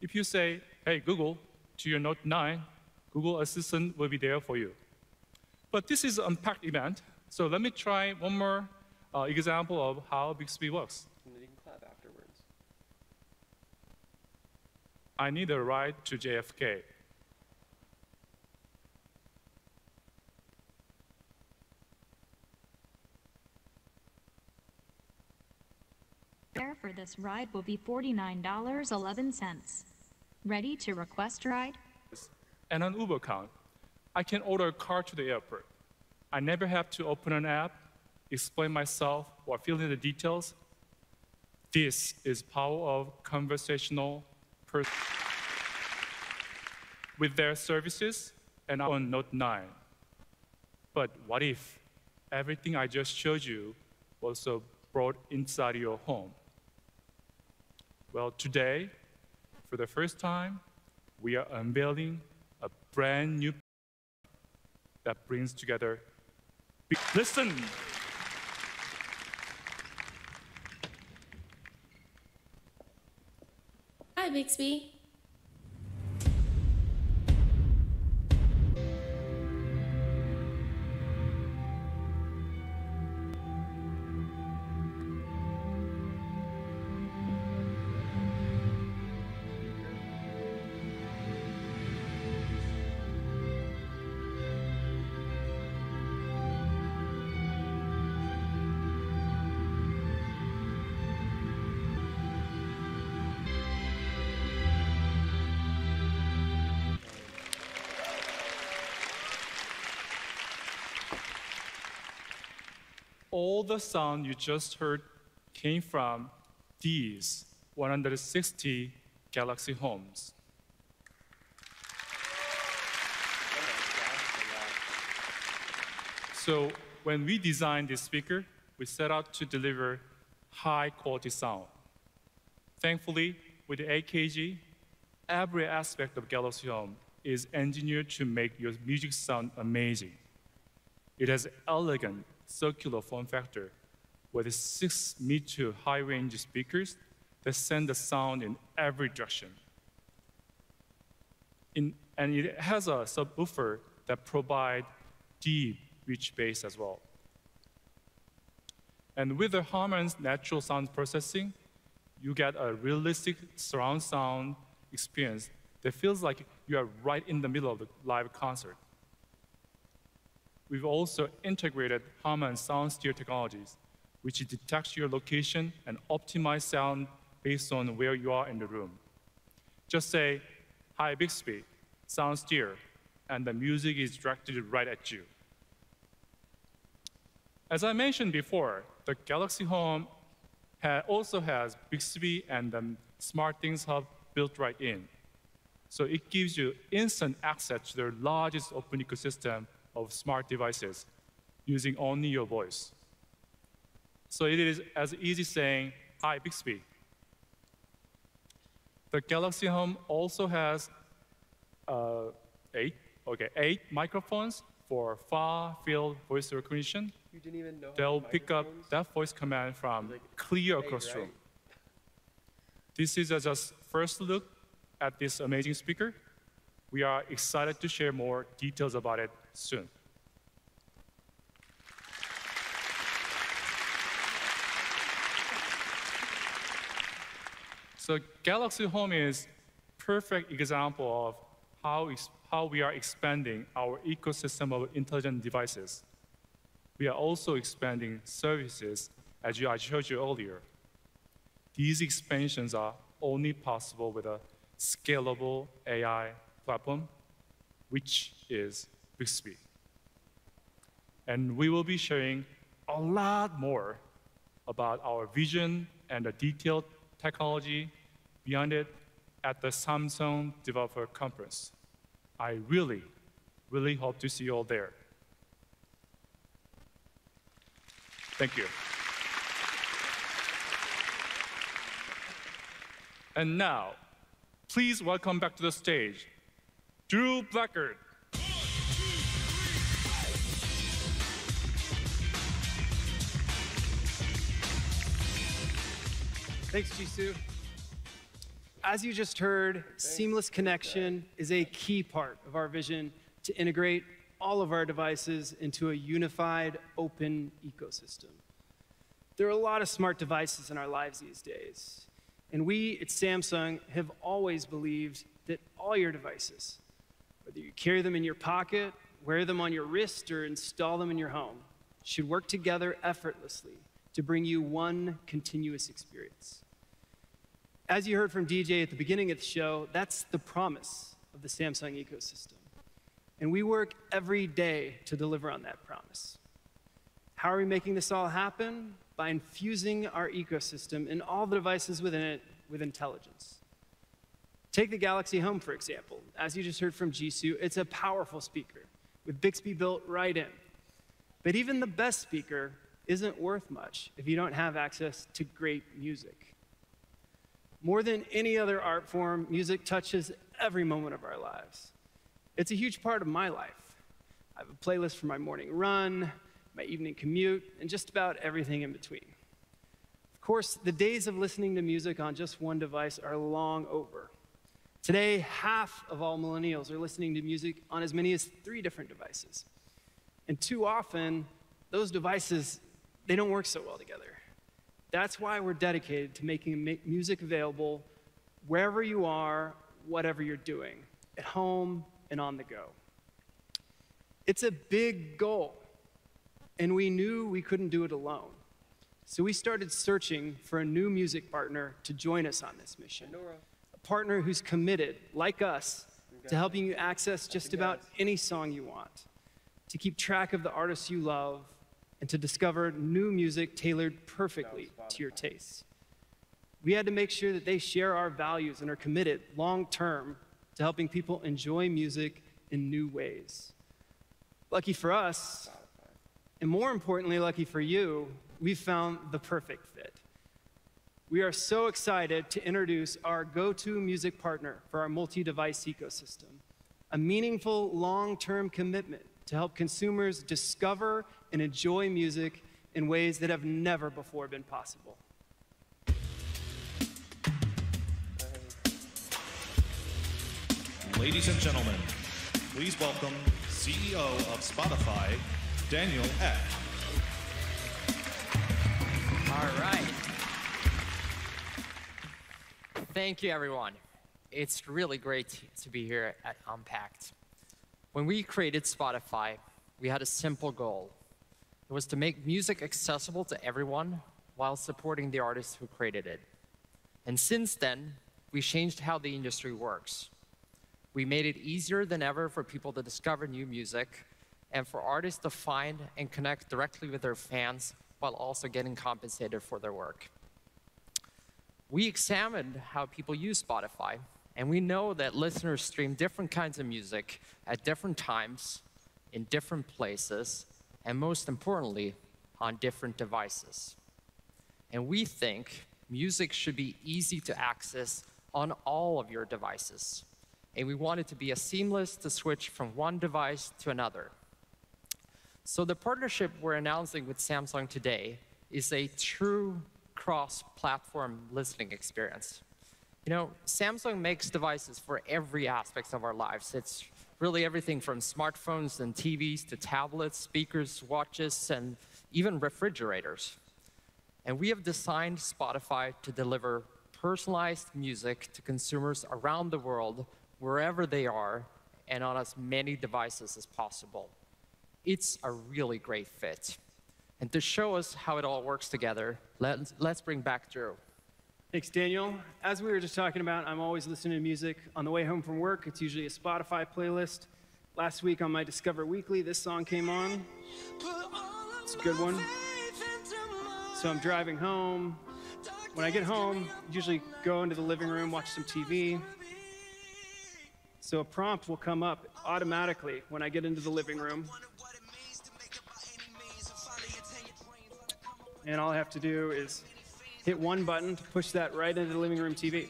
if you say, hey, Google, to your Note 9, Google Assistant will be there for you. But this is an unpacked event, so let me try one more example of how Bixby works. And then you can clap afterwards. I need a ride to JFK. Fare for this ride will be $49.11. Ready to request ride? And on Uber account, I can order a car to the airport. I never have to open an app, explain myself, or fill in the details. This is power of conversational person with their services and on Note 9. But what if everything I just showed you was also brought inside your home? Well, today, for the first time, we are unveiling a brand new that brings together. Listen! Hi, Bixby. all the sound you just heard came from these 160 Galaxy homes. So when we designed this speaker, we set out to deliver high-quality sound. Thankfully, with the AKG, every aspect of Galaxy Home is engineered to make your music sound amazing. It has elegant circular form factor with 6 mid to high-range speakers that send the sound in every direction. And it has a subwoofer that provides deep, rich bass as well. And with the Harman's natural sound processing, you get a realistic surround sound experience that feels like you are right in the middle of the live concert. We've also integrated Harman sound steer technologies, which detects your location and optimize sound based on where you are in the room. Just say, "Hi, Bixby, sound steer," and the music is directed right at you. As I mentioned before, the Galaxy Home also has Bixby and the SmartThings Hub built right in. So it gives you instant access to the largest open ecosystem of smart devices using only your voice. So it is as easy saying, "Hi, Bixby." The Galaxy Home also has 8 microphones for far-field voice recognition. You didn't even know. They'll pick up that voice command from clear across the room. This is just first look at this amazing speaker. We are excited to share more details about it soon. So Galaxy Home is a perfect example of how we are expanding our ecosystem of intelligent devices. We are also expanding services, as I showed you earlier. These expansions are only possible with a scalable AI platform, which is Bixby. And we will be sharing a lot more about our vision and the detailed technology beyond it at the Samsung Developer Conference. I really, really hope to see you all there. Thank you. And now, please welcome back to the stage, Drew Blackard. Thanks, Jisoo. As you just heard, seamless connection is a key part of our vision to integrate all of our devices into a unified, open ecosystem. There are a lot of smart devices in our lives these days, and we at Samsung have always believed that all your devices, whether you carry them in your pocket, wear them on your wrist, or install them in your home, should work together effortlessly to bring you one continuous experience. As you heard from DJ at the beginning of the show, that's the promise of the Samsung ecosystem. And we work every day to deliver on that promise. How are we making this all happen? By infusing our ecosystem and all the devices within it with intelligence. Take the Galaxy Home, for example. As you just heard from Jisoo, it's a powerful speaker with Bixby built right in. But even the best speaker isn't worth much if you don't have access to great music. More than any other art form, music touches every moment of our lives. It's a huge part of my life. I have a playlist for my morning run, my evening commute, and just about everything in between. Of course, the days of listening to music on just one device are long over. Today, half of all millennials are listening to music on as many as 3 different devices. And too often, those devices, they don't work so well together. That's why we're dedicated to making music available wherever you are, whatever you're doing, at home and on the go. It's a big goal, and we knew we couldn't do it alone. So we started searching for a new music partner to join us on this mission. A partner who's committed, like us, to helping you access just about any song you want, to keep track of the artists you love, and to discover new music tailored perfectly to your tastes. We had to make sure that they share our values and are committed long-term to helping people enjoy music in new ways. Lucky for us, and more importantly, lucky for you, we found the perfect fit. We are so excited to introduce our go-to music partner for our multi-device ecosystem, a meaningful long-term commitment to help consumers discover and enjoy music in ways that have never before been possible. Ladies and gentlemen, please welcome CEO of Spotify, Daniel Ek. All right. Thank you, everyone. It's really great to be here at Unpacked. When we created Spotify, we had a simple goal. It was to make music accessible to everyone while supporting the artists who created it. And since then, we changed how the industry works. We made it easier than ever for people to discover new music and for artists to find and connect directly with their fans while also getting compensated for their work. We examined how people use Spotify, and we know that listeners stream different kinds of music at different times, in different places, and most importantly, on different devices. And we think music should be easy to access on all of your devices. And we want it to be as seamless to switch from one device to another. So the partnership we're announcing with Samsung today is a true cross-platform listening experience. You know, Samsung makes devices for every aspect of our lives. It's really everything from smartphones and TVs to tablets, speakers, watches, and even refrigerators. And we have designed Spotify to deliver personalized music to consumers around the world, wherever they are, and on as many devices as possible. It's a really great fit. And to show us how it all works together, let's bring back Drew. Thanks, Daniel. As we were just talking about, I'm always listening to music on the way home from work. It's usually a Spotify playlist. Last week on my Discover Weekly, this song came on. It's a good one. So I'm driving home. When I get home, I usually go into the living room, watch some TV. So a prompt will come up automatically when I get into the living room. And all I have to do is hit one button to push that right into the living room TV.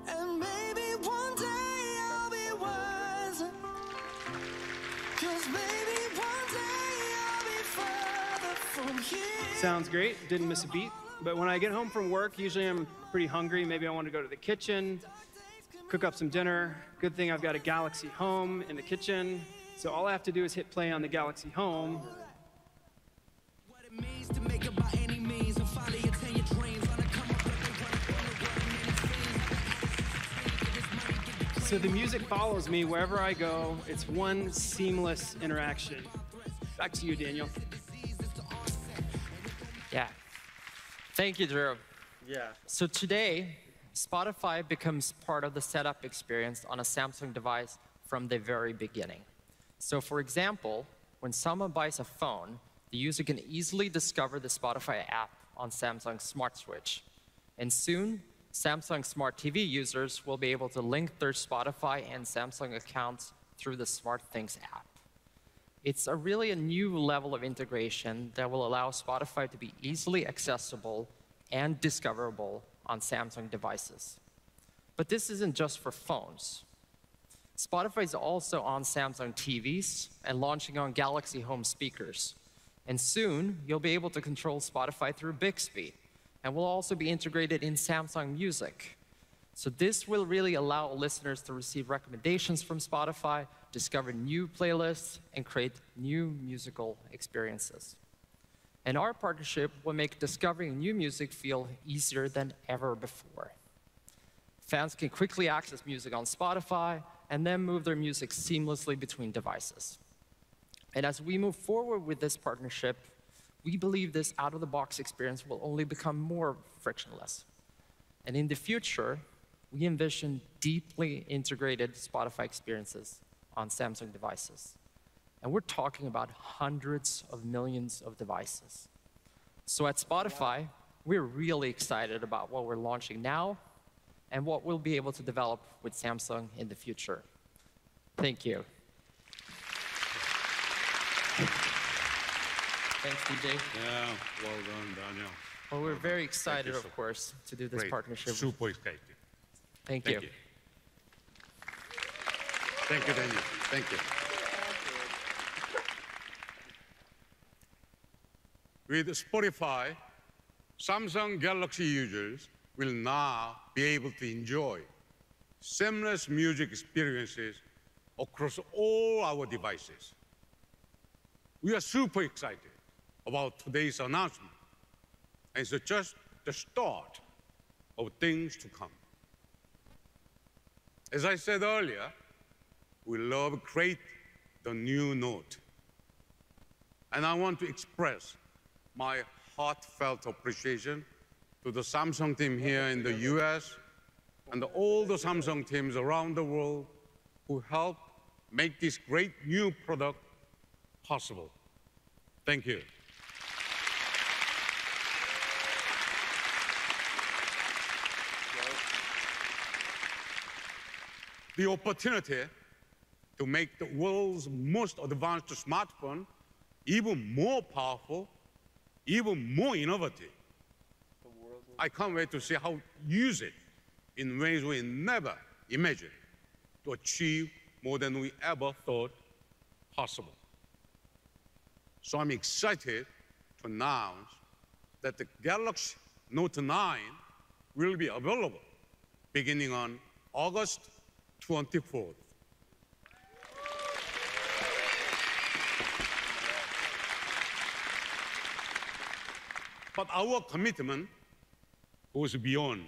And maybe one day I'll be wiser. 'Cause maybe one day I'll be further from here. Sounds great, didn't miss a beat. But when I get home from work, usually I'm pretty hungry. Maybe I want to go to the kitchen, cook up some dinner. Good thing I've got a Galaxy Home in the kitchen. So all I have to do is hit play on the Galaxy Home. So the music follows me wherever I go. It's one seamless interaction. Back to you, Daniel. Yeah. Thank you, Drew. Yeah. So today, Spotify becomes part of the setup experience on a Samsung device from the very beginning. So for example, when someone buys a phone, the user can easily discover the Spotify app on Samsung's Smart Switch. And soon, Samsung Smart TV users will be able to link their Spotify and Samsung accounts through the SmartThings app. It's really a new level of integration that will allow Spotify to be easily accessible and discoverable on Samsung devices. But this isn't just for phones. Spotify is also on Samsung TVs and launching on Galaxy Home speakers. And soon, you'll be able to control Spotify through Bixby, and will also be integrated in Samsung Music. So this will really allow listeners to receive recommendations from Spotify, discover new playlists, and create new musical experiences. And our partnership will make discovering new music feel easier than ever before. Fans can quickly access music on Spotify and then move their music seamlessly between devices. And as we move forward with this partnership, we believe this out-of-the-box experience will only become more frictionless. And in the future, we envision deeply integrated Spotify experiences on Samsung devices. And we're talking about hundreds of millions of devices. So at Spotify, we're really excited about what we're launching now and what we'll be able to develop with Samsung in the future. Thank you. Thanks, DJ. Yeah, well done, Daniel. Well, we're very excited, of course, to do this partnership. Super excited. Thank you. Thank you, Daniel. Thank you. With Spotify, Samsung Galaxy users will now be able to enjoy seamless music experiences across all our devices. We are super excited about today's announcement, and it's just the start of things to come. As I said earlier, we love create the new Note. And I want to express my heartfelt appreciation to the Samsung team here in the US and all the Samsung teams around the world who helped make this great new product possible. Thank you. The opportunity to make the world's most advanced smartphone even more powerful, even more innovative. I can't wait to see how to use it in ways we never imagined to achieve more than we ever thought possible. So I'm excited to announce that the Galaxy Note 9 will be available beginning on August 24th. But our commitment goes beyond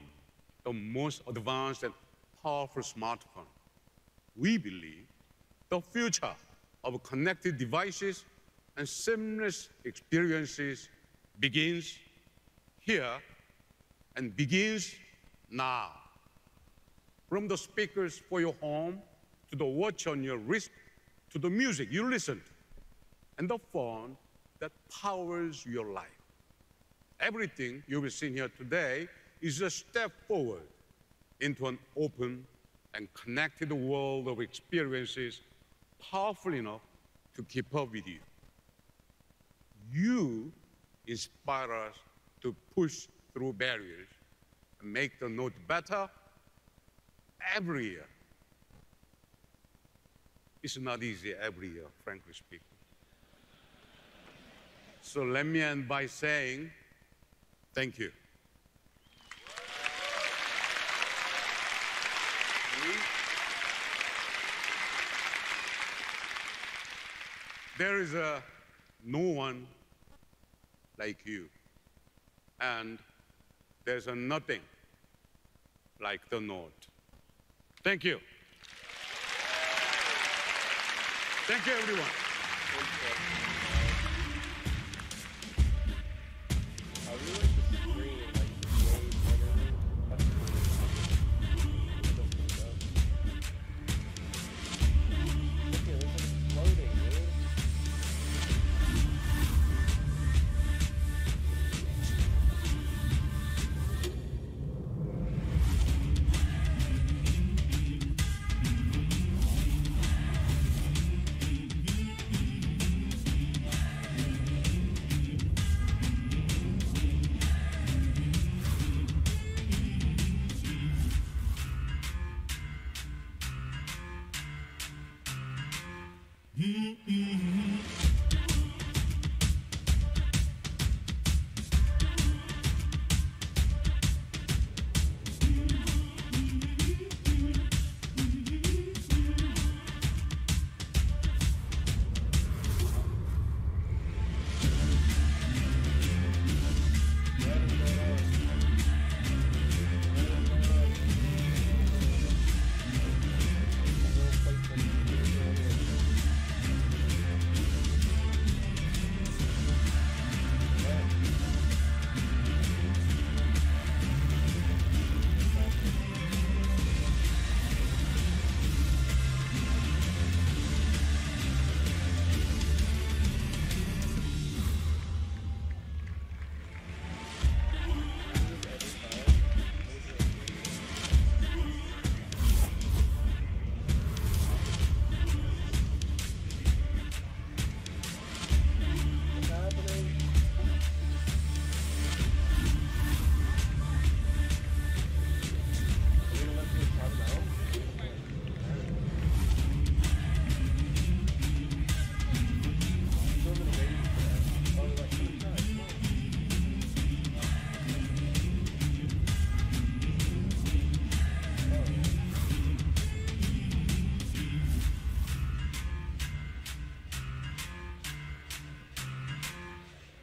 the most advanced and powerful smartphone. We believe the future of connected devices and seamless experiences begins here and begins now. From the speakers for your home, to the watch on your wrist, to the music you listen to, and the phone that powers your life. Everything you will see here today is a step forward into an open and connected world of experiences powerful enough to keep up with you. You inspire us to push through barriers and make the Note better every year. It's not easy every year, frankly speaking. So let me end by saying thank you. There is no one like you, and there's nothing like the Note. Thank you. Thank you, everyone.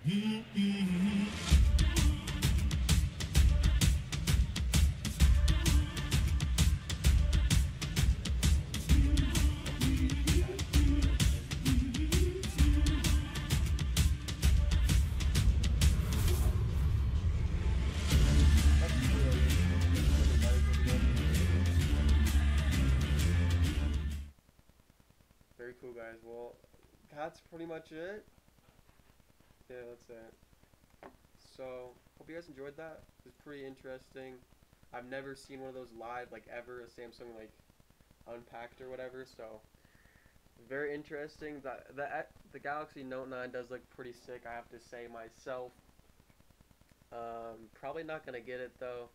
Very cool, guys. Well, that's pretty much it. Yeah, that's it. So, hope you guys enjoyed that. It was pretty interesting. I've never seen one of those live, like, ever, a Samsung, like, unpacked or whatever, so very interesting. The Galaxy Note 9 does look pretty sick, I have to say myself. Probably not gonna get it, though.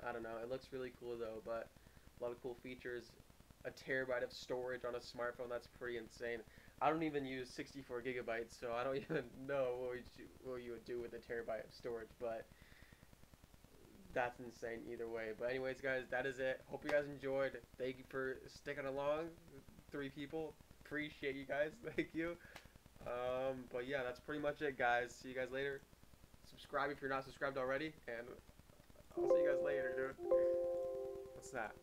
I don't know. It looks really cool, though, but a lot of cool features. A terabyte of storage on a smartphone, that's pretty insane. I don't even use 64 gigabytes, so I don't even know what you would do with a terabyte of storage, but that's insane either way. But anyways, guys, that is it. Hope you guys enjoyed. Thank you for sticking along. 3 people. Appreciate you guys. Thank you. But yeah, that's pretty much it, guys. See you guys later. Subscribe if you're not subscribed already, and I'll see you guys later, dude. What's that?